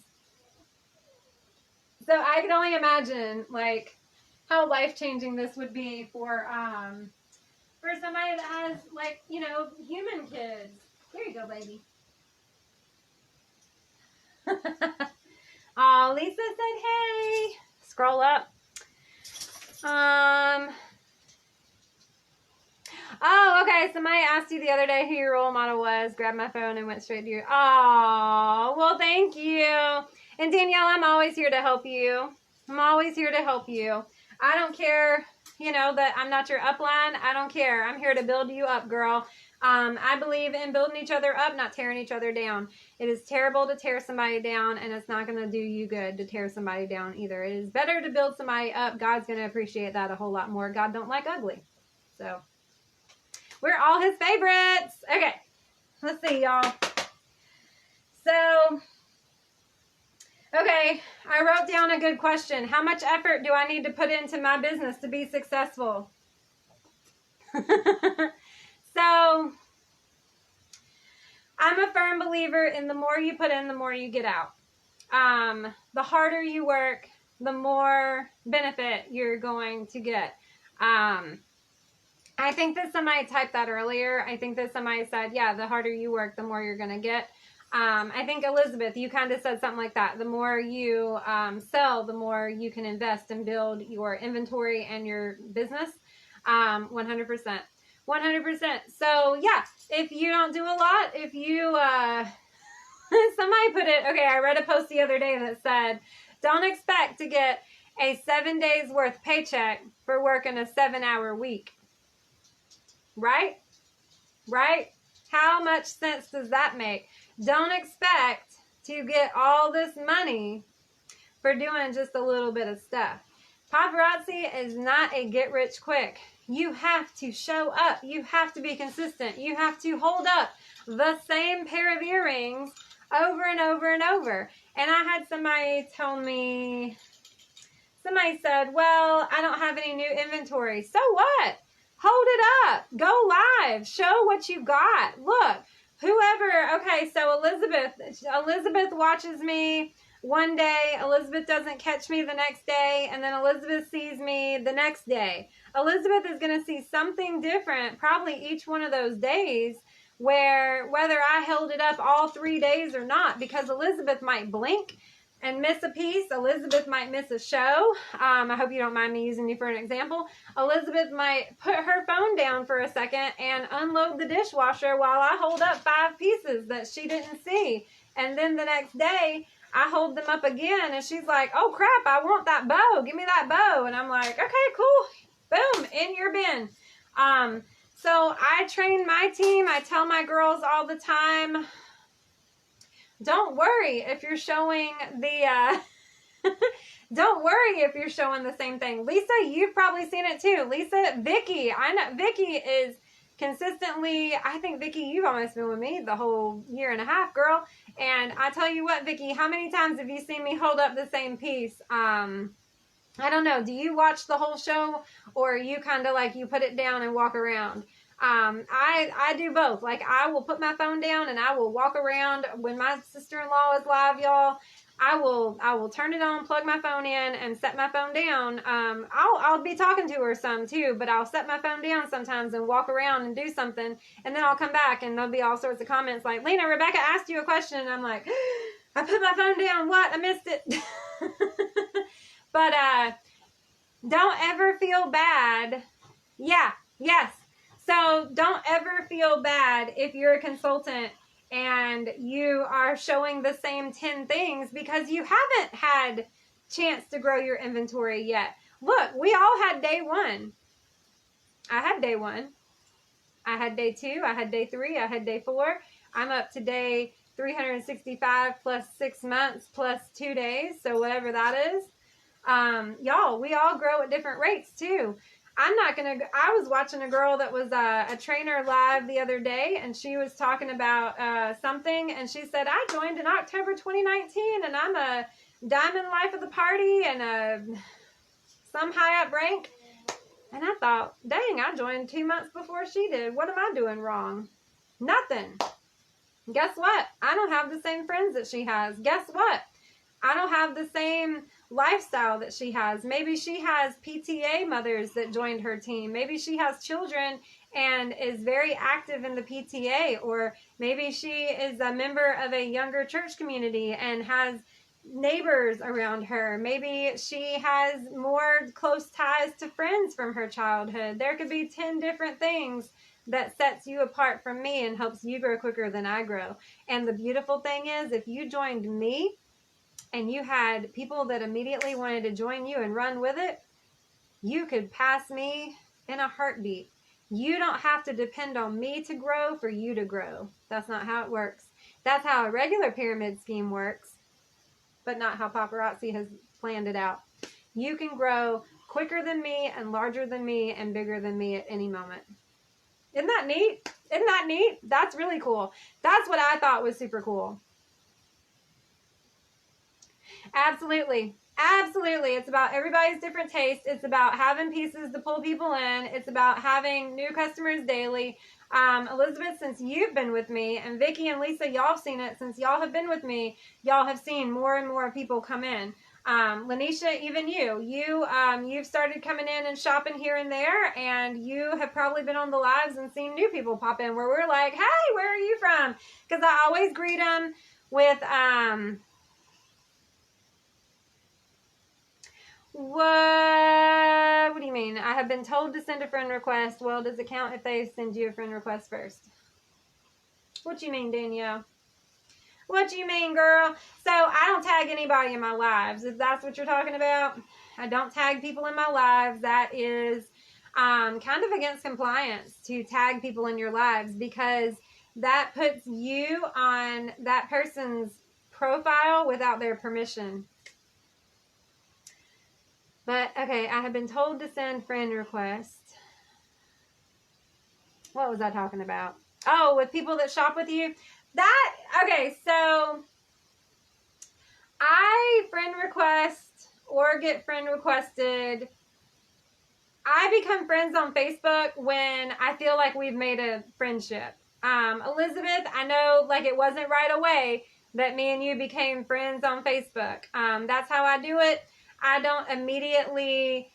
So I can only imagine, like, how life-changing this would be for somebody that has, like, you know, human kids. Here you go, baby. Oh, Lisa said, hey. Scroll up. Oh, okay. Somebody asked you the other day who your role model was. Grabbed my phone and went straight to you. Oh, well, thank you. And Danielle, I'm always here to help you. I'm always here to help you. I don't care, you know, that I'm not your upline. I don't care. I'm here to build you up, girl. I believe in building each other up, not tearing each other down. It is terrible to tear somebody down, and it's not going to do you good to tear somebody down either. It is better to build somebody up. God's going to appreciate that a whole lot more. God don't like ugly. So, we're all his favorites. Okay, let's see, y'all. So... okay, I wrote down a good question. How much effort do I need to put into my business to be successful? So, I'm a firm believer in the more you put in, the more you get out. The harder you work, the more benefit you're going to get. I think that somebody typed that earlier. I think that somebody said, yeah, the harder you work, the more you're going to get. I think, Elizabeth, you kind of said something like that. The more you sell, the more you can invest and build your inventory and your business. 100%. 100%. So, yeah, if you don't do a lot, if you, somebody put it, okay, I read a post the other day that said, don't expect to get a 7 days worth paycheck for working a 7-hour week. Right? Right? How much sense does that make? Don't expect to get all this money for doing just a little bit of stuff. Paparazzi is not a get rich quick. You have to show up. You have to be consistent. You have to hold up the same pair of earrings over and over and over. And I had somebody tell me, somebody said, well, I don't have any new inventory. So what? Hold it up. Go live. Show what you got. Look, whoever, okay, so Elizabeth watches me one day. Elizabeth doesn't catch me the next day. And then Elizabeth sees me the next day. Elizabeth is going to see something different probably each one of those days, where whether I held it up all 3 days or not, because Elizabeth might blink and miss a piece. Elizabeth might miss a show. I hope you don't mind me using you for an example. Elizabeth might put her phone down for a second and unload the dishwasher while I hold up 5 pieces that she didn't see. And then the next day, I hold them up again, and she's like, oh crap, I want that bow. Give me that bow. And I'm like, okay, cool. Boom, in your bin. So I train my team. I tell my girls all the time, don't worry if you're showing the, don't worry if you're showing the same thing. Lisa, you've probably seen it too. Lisa, Vicky, I know Vicky is consistently, I think, Vicky, you've almost been with me the whole year and a half, girl. And I tell you what, Vicky, how many times have you seen me hold up the same piece? I don't know. Do you watch the whole show, or you kind of like you put it down and walk around? I do both. Like, I will put my phone down and I will walk around. When my sister-in-law is live, y'all, I will turn it on, plug my phone in, and set my phone down. I'll be talking to her some too, but I'll set my phone down sometimes and walk around and do something, and then I'll come back and there'll be all sorts of comments like, Lena, Rebecca asked you a question, and I'm like, I put my phone down. What? I missed it. But don't ever feel bad. Yeah. Yes. So don't ever feel bad if you're a consultant and you are showing the same 10 things because you haven't had chance to grow your inventory yet. Look, we all had day 1. I had day 1. I had day 2. I had day 3. I had day 4. I'm up to day 365 plus 6 months plus 2 days. So whatever that is. Y'all, we all grow at different rates too. I was watching a girl that was a trainer live the other day, and she was talking about something, and she said, I joined in October 2019, and I'm a diamond life of the party and some high up rank. And I thought, dang, I joined 2 months before she did. What am I doing wrong? Nothing. Guess what? I don't have the same friends that she has. Guess what? I don't have the same lifestyle that she has. Maybe she has PTA mothers that joined her team. Maybe she has children and is very active in the PTA, or maybe she is a member of a younger church community and has neighbors around her. Maybe she has more close ties to friends from her childhood. There could be 10 different things that sets you apart from me and helps you grow quicker than I grow. And the beautiful thing is, if you joined me and you had people that immediately wanted to join you and run with it, you could pass me in a heartbeat. You don't have to depend on me to grow for you to grow. That's not how it works. That's how a regular pyramid scheme works, but not how paparazzi has planned it out. You can grow quicker than me and larger than me and bigger than me at any moment. Isn't that neat? Isn't that neat? That's really cool. That's what I thought was super cool. Absolutely. Absolutely. It's about everybody's different taste. It's about having pieces to pull people in. It's about having new customers daily. Elizabeth, since you've been with me, and Vicky and Lisa, y'all have seen it. Since y'all have been with me, y'all have seen more and more people come in. Lanisha, even you've started coming in and shopping here and there, and you have probably been on the lives and seen new people pop in where we're like, hey, where are you from? Because I always greet them with, what do you mean? I have been told to send a friend request. Well, does it count if they send you a friend request first? What you mean, Danielle? What you mean, girl? So I don't tag anybody in my lives, if that's what you're talking about. I don't tag people in my lives. That is kind of against compliance to tag people in your lives, because that puts you on that person's profile without their permission. But, okay, I have been told to send friend requests. What was I talking about? Oh, with people that shop with you? Okay, so I friend request or get friend requested. I become friends on Facebook when I feel like we've made a friendship. Elizabeth, I know like it wasn't right away that me and you became friends on Facebook. That's how I do it. I don't immediately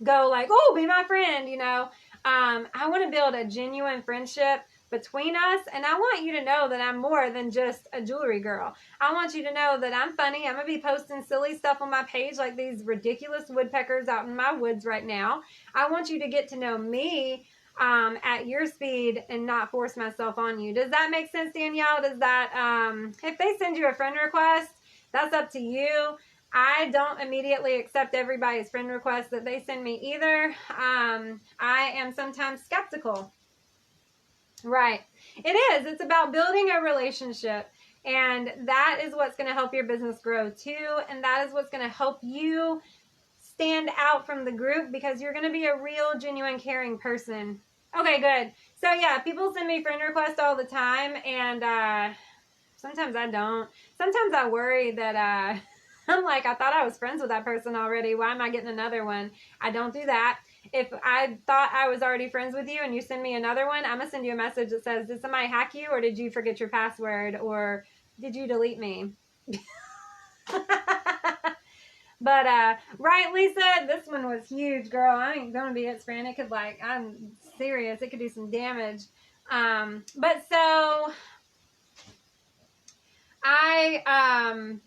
go like, oh, be my friend, you know. I want to build a genuine friendship between us. And I want you to know that I'm more than just a jewelry girl. I want you to know that I'm funny. I'm going to be posting silly stuff on my page like these ridiculous woodpeckers out in my woods right now. I want you to get to know me at your speed and not force myself on you. Does that make sense, Danielle? Does that, if they send you a friend request, that's up to you. I don't immediately accept everybody's friend request that they send me either. I am sometimes skeptical. Right. It is. It's about building a relationship. And that is what's going to help your business grow too. And that is what's going to help you stand out from the group, because you're going to be a real, genuine, caring person. Okay, good. So yeah, people send me friend requests all the time, and sometimes I don't. Sometimes I worry that I'm like, I thought I was friends with that person already. Why am I getting another one? I don't do that. If I thought I was already friends with you and you send me another one, I'm going to send you a message that says, did somebody hack you, or did you forget your password, or did you delete me? But, right, Lisa, this one was huge, girl. I ain't going to be as frantic. It could, like, I'm serious. It could do some damage. But so I,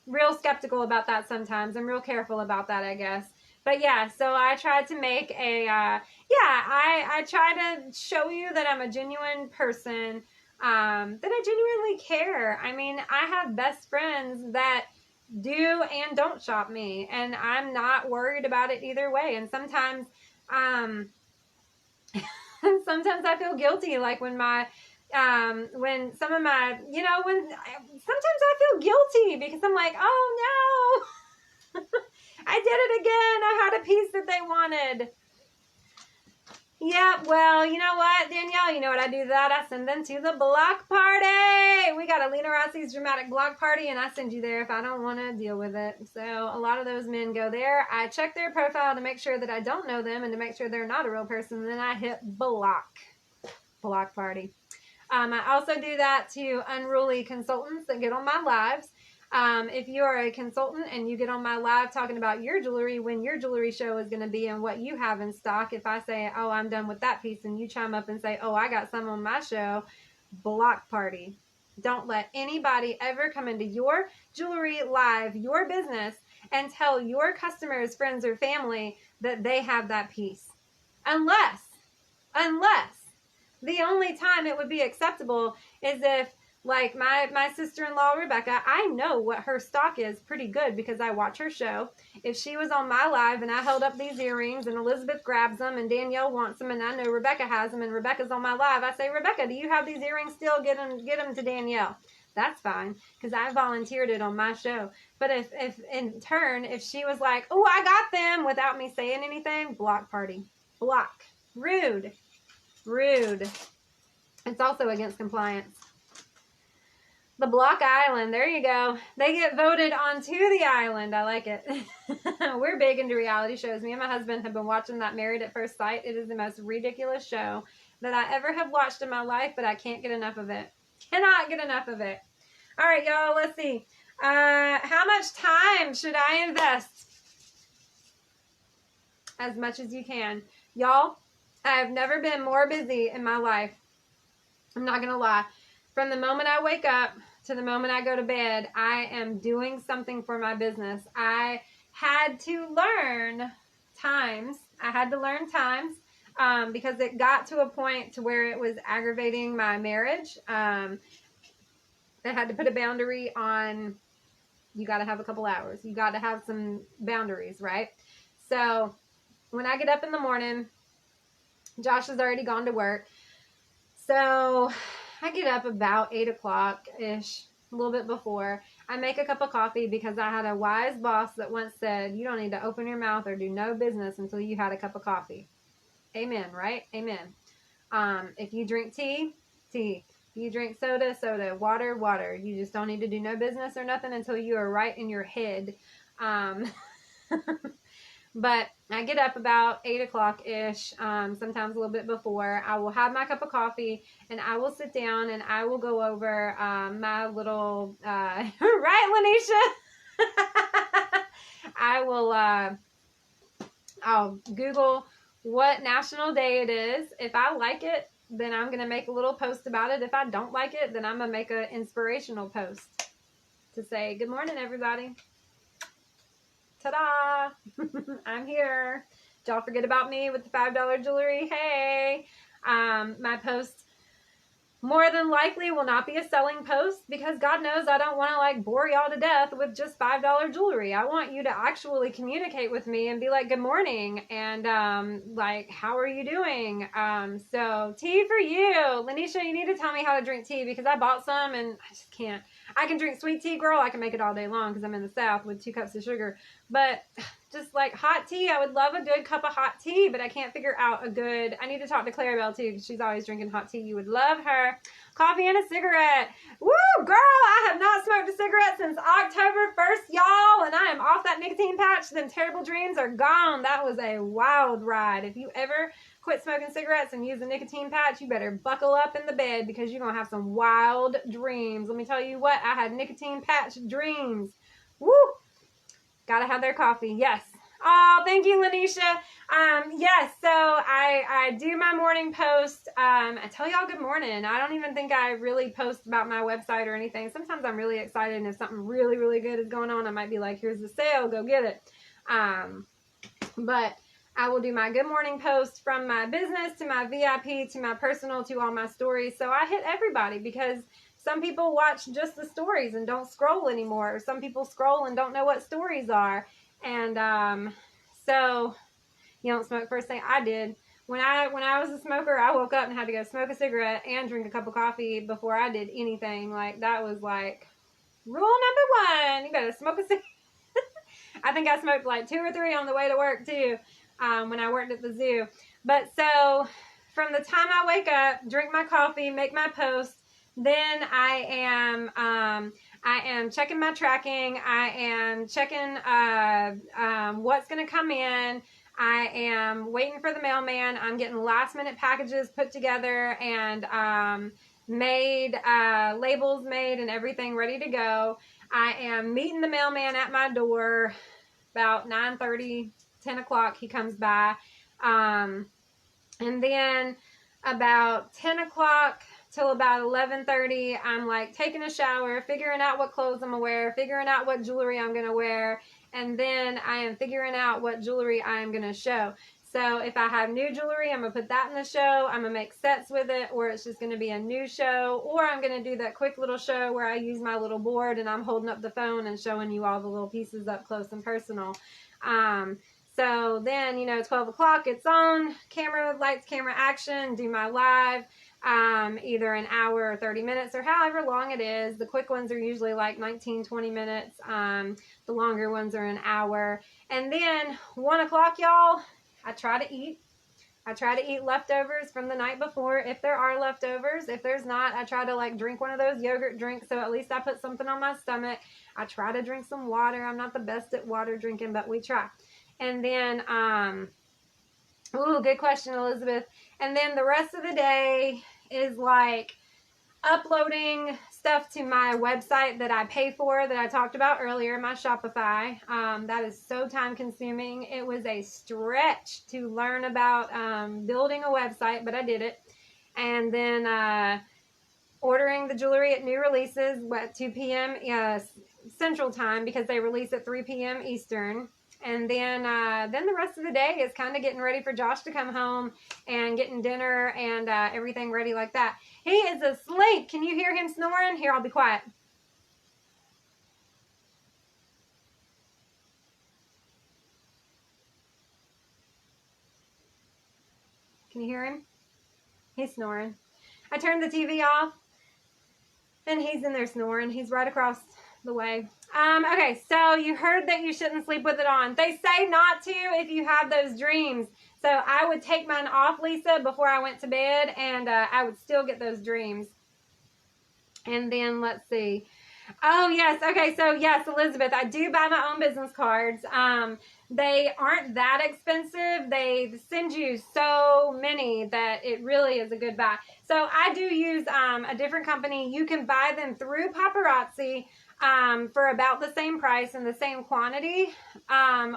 real skeptical about that sometimes. I'm real careful about that, I guess. But yeah, so I tried to make a, I try to show you that I'm a genuine person, that I genuinely care. I mean, I have best friends that do and don't shop me, and I'm not worried about it either way. And sometimes, sometimes I feel guilty, like when my, when some of my, sometimes I feel guilty because I'm like, oh no, I did it again. I had a piece that they wanted. Yeah, well, you know what, Danielle? You know what I do to that? I send them to the block party. We got a Lenarazzi's dramatic block party, and I send you there if I don't want to deal with it. So a lot of those men go there. I check their profile to make sure that I don't know them and to make sure they're not a real person. And then I hit block party. I also do that to unruly consultants that get on my lives. If you are a consultant and you get on my live talking about your jewelry, when your jewelry show is going to be and what you have in stock, if I say, oh, I'm done with that piece, and you chime up and say, oh, I got some on my show, block party. Don't let anybody ever come into your jewelry live, your business, and tell your customers, friends, or family that they have that piece. Unless the only time it would be acceptable is if, like my sister-in-law, Rebecca, I know what her stock is pretty good because I watch her show. If she was on my live and I held up these earrings and Elizabeth grabs them and Danielle wants them and I know Rebecca has them and Rebecca's on my live, I say, Rebecca, do you have these earrings still? Get them to Danielle. That's fine because I volunteered it on my show. But if in turn, if she was like, oh, I got them without me saying anything, block party. Block. Rude. It's also against compliance. The Block Island, there you go. They get voted onto the island. I like it. We're big into reality shows. Me and my husband have been watching that Married at First Sight. It is the most ridiculous show that I ever have watched in my life, but I can't get enough of it. Cannot get enough of it. All right, y'all, let's see. How much time should I invest? As much as you can. Y'all, I have never been more busy in my life. I'm not going to lie. From the moment I wake up to the moment I go to bed, I am doing something for my business. I had to learn times. Because it got to a point to where it was aggravating my marriage. I had to put a boundary on, you got to have a couple hours. You got to have some boundaries, right? So when I get up in the morning, Josh has already gone to work. So I get up about 8 o'clock-ish, a little bit before. I make a cup of coffee because I had a wise boss that once said, you don't need to open your mouth or do no business until you had a cup of coffee. Amen, right? Amen. If you drink tea, tea. If you drink soda, soda. Water, water. You just don't need to do no business or nothing until you are right in your head. But I get up about 8 o'clock-ish, sometimes a little bit before. I will have my cup of coffee, and I will sit down, and I will go over my little, right, Lanisha? I will, I'll Google what national day it is. If I like it, then I'm going to make a little post about it. If I don't like it, then I'm going to make an inspirational post to say, good morning, everybody. Ta-da! I'm here. Did y'all forget about me with the $5 jewelry? Hey! My post more than likely will not be a selling post because God knows I don't want to like bore y'all to death with just $5 jewelry. I want you to actually communicate with me and be like, good morning, and like, how are you doing? So tea for you. Lanisha, you need to tell me how to drink tea because I bought some and I just can't. I can drink sweet tea, girl. I can make it all day long because I'm in the South with 2 cups of sugar. But just like hot tea, I would love a good cup of hot tea, but I can't figure out a good, I need to talk to Clarabelle too because she's always drinking hot tea. You would love her. Coffee and a cigarette. Woo, girl, I have not smoked a cigarette since October 1st, y'all, and I am off that nicotine patch. Them terrible dreams are gone. That was a wild ride. If you ever quit smoking cigarettes and use a nicotine patch, you better buckle up in the bed because you're going to have some wild dreams. Let me tell you what, I had nicotine patch dreams. Woo! Gotta have their coffee. Yes. Oh, thank you, Lanisha. Yes, so I do my morning post. I tell y'all good morning. I don't even think I really post about my website or anything. Sometimes I'm really excited, and if something really, really good is going on, I might be like, here's the sale, go get it. But I will do my good morning post from my business to my VIP to my personal to all my stories. So I hit everybody because some people watch just the stories and don't scroll anymore. Some people scroll and don't know what stories are. And so you don't smoke first thing. I did. When I was a smoker, I woke up and had to go smoke a cigarette and drink a cup of coffee before I did anything. Like, that was like rule number 1. You better smoke a cigarette. I think I smoked like 2 or 3 on the way to work too, when I worked at the zoo. But so from the time I wake up, drink my coffee, make my post, then I am checking my tracking. I am checking what's going to come in. I am waiting for the mailman. I'm getting last minute packages put together and made, labels made and everything ready to go. I am meeting the mailman at my door about 9:30, 10 o'clock. He comes by. And then about 10 o'clock till about 11:30, I'm like taking a shower, figuring out what clothes I'm gonna wear, figuring out what jewelry I'm gonna wear, and then I am figuring out what jewelry I am gonna show. So if I have new jewelry, I'm gonna put that in the show. I'm gonna make sets with it, or it's just gonna be a new show, or I'm gonna do that quick little show where I use my little board and I'm holding up the phone and showing you all the little pieces up close and personal. So then, 12 o'clock, it's on, camera, lights, camera, action, do my live, either an hour or 30 minutes or however long it is. The quick ones are usually like 19, 20 minutes. The longer ones are an hour. And then 1 o'clock, y'all, I try to eat. I try to eat leftovers from the night before if there are leftovers. If there's not, I try to like drink one of those yogurt drinks so at least I put something on my stomach. I try to drink some water. I'm not the best at water drinking, but we try. And then, good question, Elizabeth. And then the rest of the day is like uploading stuff to my website that I pay for that I talked about earlier, my Shopify. That is so time consuming. It was a stretch to learn about building a website, but I did it. And then ordering the jewelry at new releases at 2 p.m. Central Time because they release at 3 p.m. Eastern. And then the rest of the day is kind of getting ready for Josh to come home and getting dinner and everything ready like that. He is asleep. Can you hear him snoring? Here, I'll be quiet. Can you hear him? He's snoring. I turned the TV off and he's in there snoring. He's right across the way. Okay, so you heard that you shouldn't sleep with it on. They say not to if you have those dreams. So I would take mine off, Lisa, before I went to bed, and I would still get those dreams. And then, let's see. Oh, yes. Okay, so yes, Elizabeth, I do buy my own business cards. They aren't that expensive. They send you so many that it really is a good buy. So I do use a different company. You can buy them through Paparazzi for about the same price and the same quantity,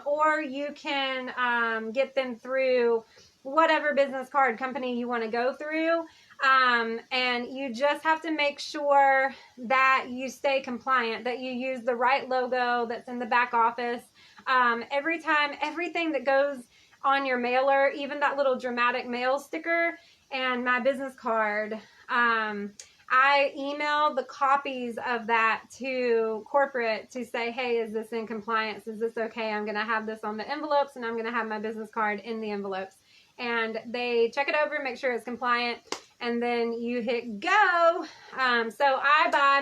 or you can get them through whatever business card company you want to go through. And you just have to make sure that you stay compliant, that you use the right logo that's in the back office. Every time, everything that goes on your mailer, even that little dramatic mail sticker and my business card, I emailed the copies of that to corporate to say, hey, is this in compliance? Is this okay? I'm going to have this on the envelopes, and I'm going to have my business card in the envelopes. And they check it over, make sure it's compliant, and then you hit go. So I buy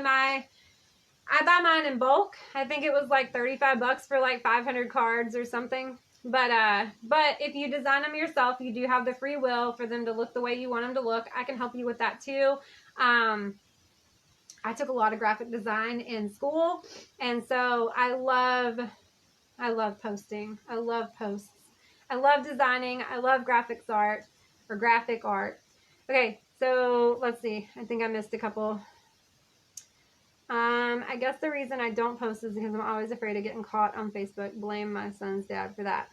mine in bulk. I think it was like $35 for like 500 cards or something. But if you design them yourself, you do have the free will for them to look the way you want them to look. I can help you with that too. I took a lot of graphic design in school, and so I love posting. I love posts. I love designing. I love graphic art. Okay, so let's see. I think I missed a couple. I guess the reason I don't post is because I'm always afraid of getting caught on Facebook. Blame my son's dad for that.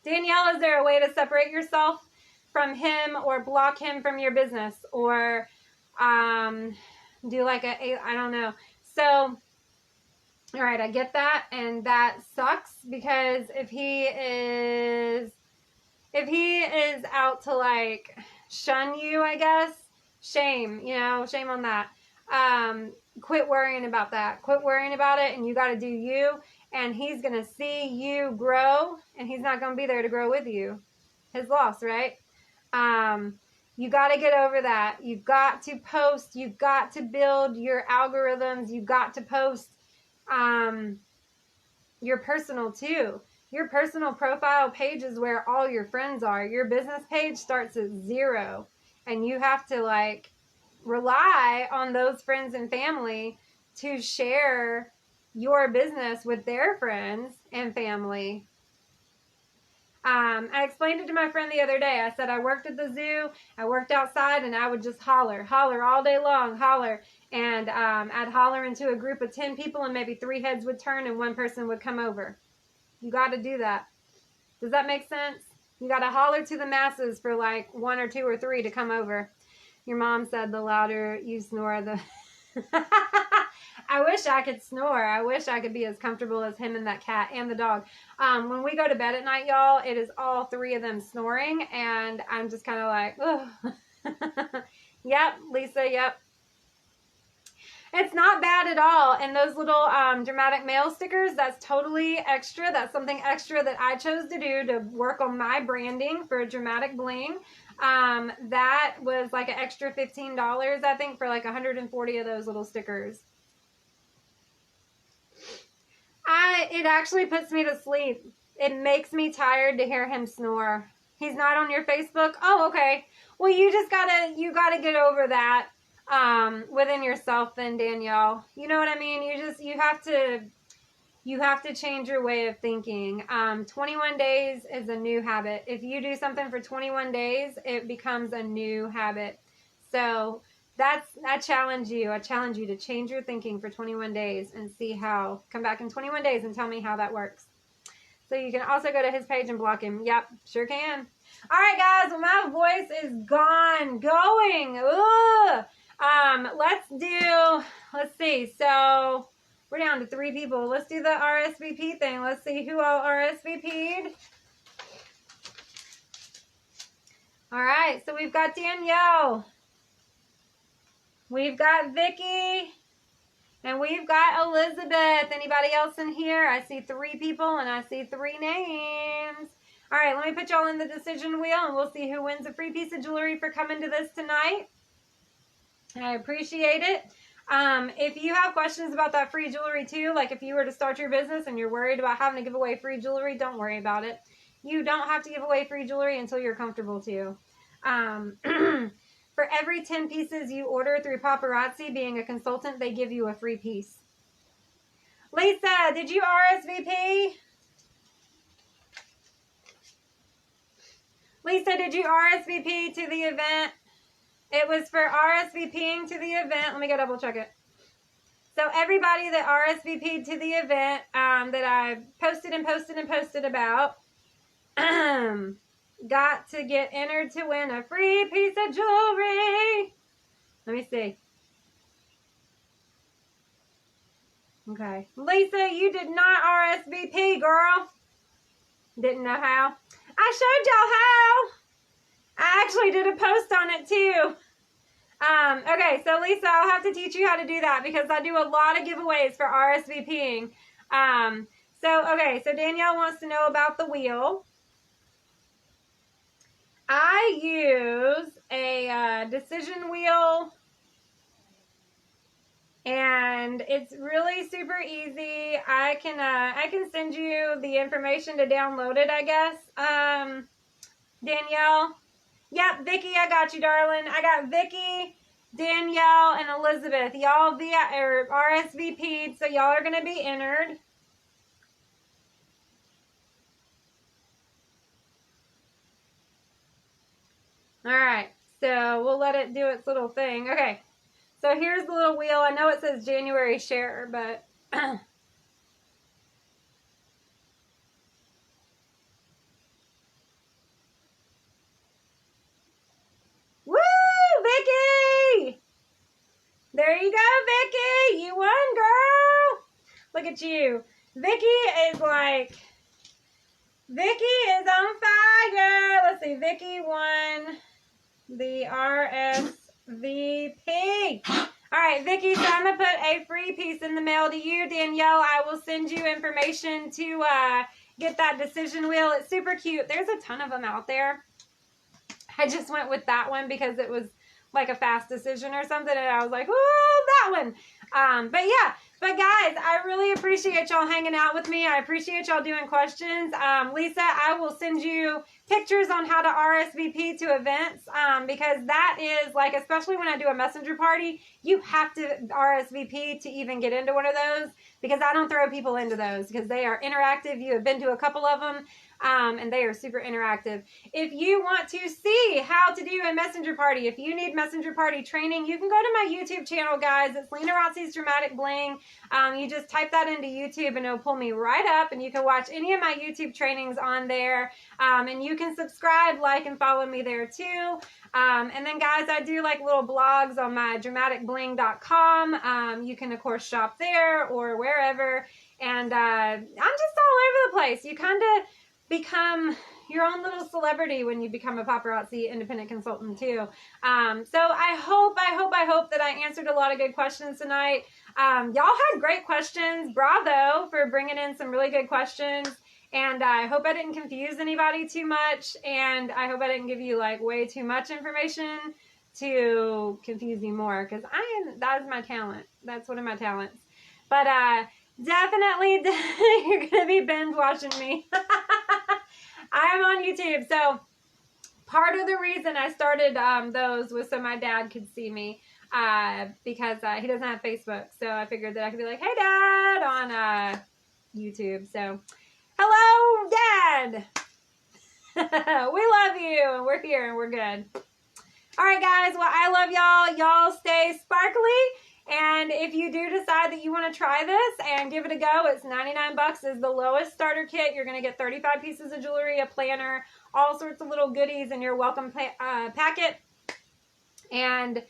Danielle, is there a way to separate yourself from him or block him from your business, or do like I don't know. So, all right, I get that, and that sucks, because if he is out to like shun you, I guess, shame on that. Quit worrying about that. Quit worrying about it, and you got to do you, and he's going to see you grow, and he's not going to be there to grow with you. His loss, right? You got to get over that. You've got to post. You've got to build your algorithms. You've got to post your personal too. Your personal profile page is where all your friends are. Your business page starts at 0, and you have to like rely on those friends and family to share your business with their friends and family. I explained it to my friend the other day. I said I worked at the zoo, I worked outside, and I would just holler all day long, and I'd holler into a group of 10 people, and maybe 3 heads would turn and 1 person would come over. You got to do that. Does that make sense? You got to holler to the masses for like 1 or 2 or 3 to come over. Your mom said the louder you snore, the... I wish I could snore. I wish I could be as comfortable as him and that cat and the dog. When we go to bed at night, y'all, it is all 3 of them snoring, and I'm just kind of like, oh. Yep, Lisa, yep. It's not bad at all. And those little dramatic mail stickers, that's totally extra. That's something extra that I chose to do to work on my branding for Dramatic Bling. That was like an extra $15, I think, for like 140 of those little stickers. It actually puts me to sleep. It makes me tired to hear him snore. He's not on your Facebook? Oh, okay. Well, you gotta get over that within yourself then, Danielle. You know what I mean? You have to change your way of thinking. 21 days is a new habit. If you do something for 21 days, it becomes a new habit. So I challenge you. I challenge you to change your thinking for 21 days and see how. Come back in 21 days and tell me how that works. So you can also go to his page and block him. Yep, sure can. All right, guys. Well, my voice is going. Ugh. Let's see. So we're down to 3 people. Let's do the RSVP thing. Let's see who all RSVP'd. All right. So we've got Danielle. We've got Vicky, and we've got Elizabeth. Anybody else in here? I see 3 people, and I see 3 names. All right, let me put y'all in the decision wheel, and we'll see who wins a free piece of jewelry for coming to this tonight. I appreciate it. If you have questions about that free jewelry too, like if you were to start your business and you're worried about having to give away free jewelry, don't worry about it. You don't have to give away free jewelry until you're comfortable to. For every 10 pieces you order through Paparazzi, being a consultant, they give you a free piece. Lisa, did you RSVP? Lisa, did you RSVP to the event? It was for RSVPing to the event. Let me go double check it. So everybody that RSVP'd to the event that I posted about got to get entered to win a free piece of jewelry. Let me see. Okay. Lisa, you did not RSVP, girl. Didn't know how. I showed y'all how. I actually did a post on it too. Okay, so Lisa, I'll have to teach you how to do that because I do a lot of giveaways for RSVPing. So Danielle wants to know about the wheel. I use a decision wheel, and it's really super easy. I can send you the information to download it, I guess. Danielle. Yep, Vicky, I got you, darling. I got Vicky, Danielle, and Elizabeth. Y'all RSVP'd, so y'all are going to be entered. All right, so we'll let it do its little thing. Okay, so here's the little wheel. I know it says January share, but... Woo, Vicky! There you go, Vicky. You won, girl. Look at you. Vicky is on fire. Let's see. Vicky won the RSVP. All right, Vicky, so I'm going to put a free piece in the mail to you. Danielle, I will send you information to get that decision wheel. It's super cute. There's a ton of them out there. I just went with that one because it was like a fast decision or something, and I was like, oh, that one. But guys, I really appreciate y'all hanging out with me. I appreciate y'all doing questions. Lisa, I will send you pictures on how to RSVP to events, because that is like, especially when I do a messenger party, you have to RSVP to even get into one of those, because I don't throw people into those because they are interactive. You have been to a couple of them. And they are super interactive. If you want to see how to do a messenger party, if you need messenger party training, you can go to my YouTube channel, guys. It's Lenarazzi's Dramatic Bling. You just type that into YouTube and it'll pull me right up, and you can watch any of my YouTube trainings on there. And you can subscribe, like, and follow me there too. And then, guys, I do like little blogs on my dramaticbling.com. You can, of course, shop there or wherever. And I'm just all over the place. You kind of become your own little celebrity when you become a paparazzi independent consultant too. So I hope that I answered a lot of good questions tonight. Y'all had great questions. Bravo for bringing in some really good questions. And I hope I didn't confuse anybody too much. And I hope I didn't give you like way too much information to confuse you more, because that's my talent. That's one of my talents. But definitely you're going to be binge watching me. I'm on YouTube. So part of the reason I started those was so my dad could see me, because he doesn't have Facebook. So I figured that I could be like, hey, Dad, on YouTube. So hello, Dad. We love you, and we're here, and we're good. All right, guys. Well, I love y'all. Y'all stay sparkly. And if you do decide that you want to try this and give it a go, it's 99 bucks is the lowest starter kit. You're going to get 35 pieces of jewelry, a planner, all sorts of little goodies in your welcome packet. And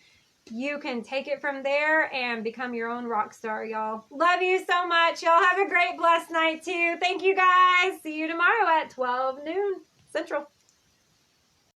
you can take it from there and become your own rock star, y'all. Love you so much. Y'all have a great, blessed night, too. Thank you, guys. See you tomorrow at 12 noon Central.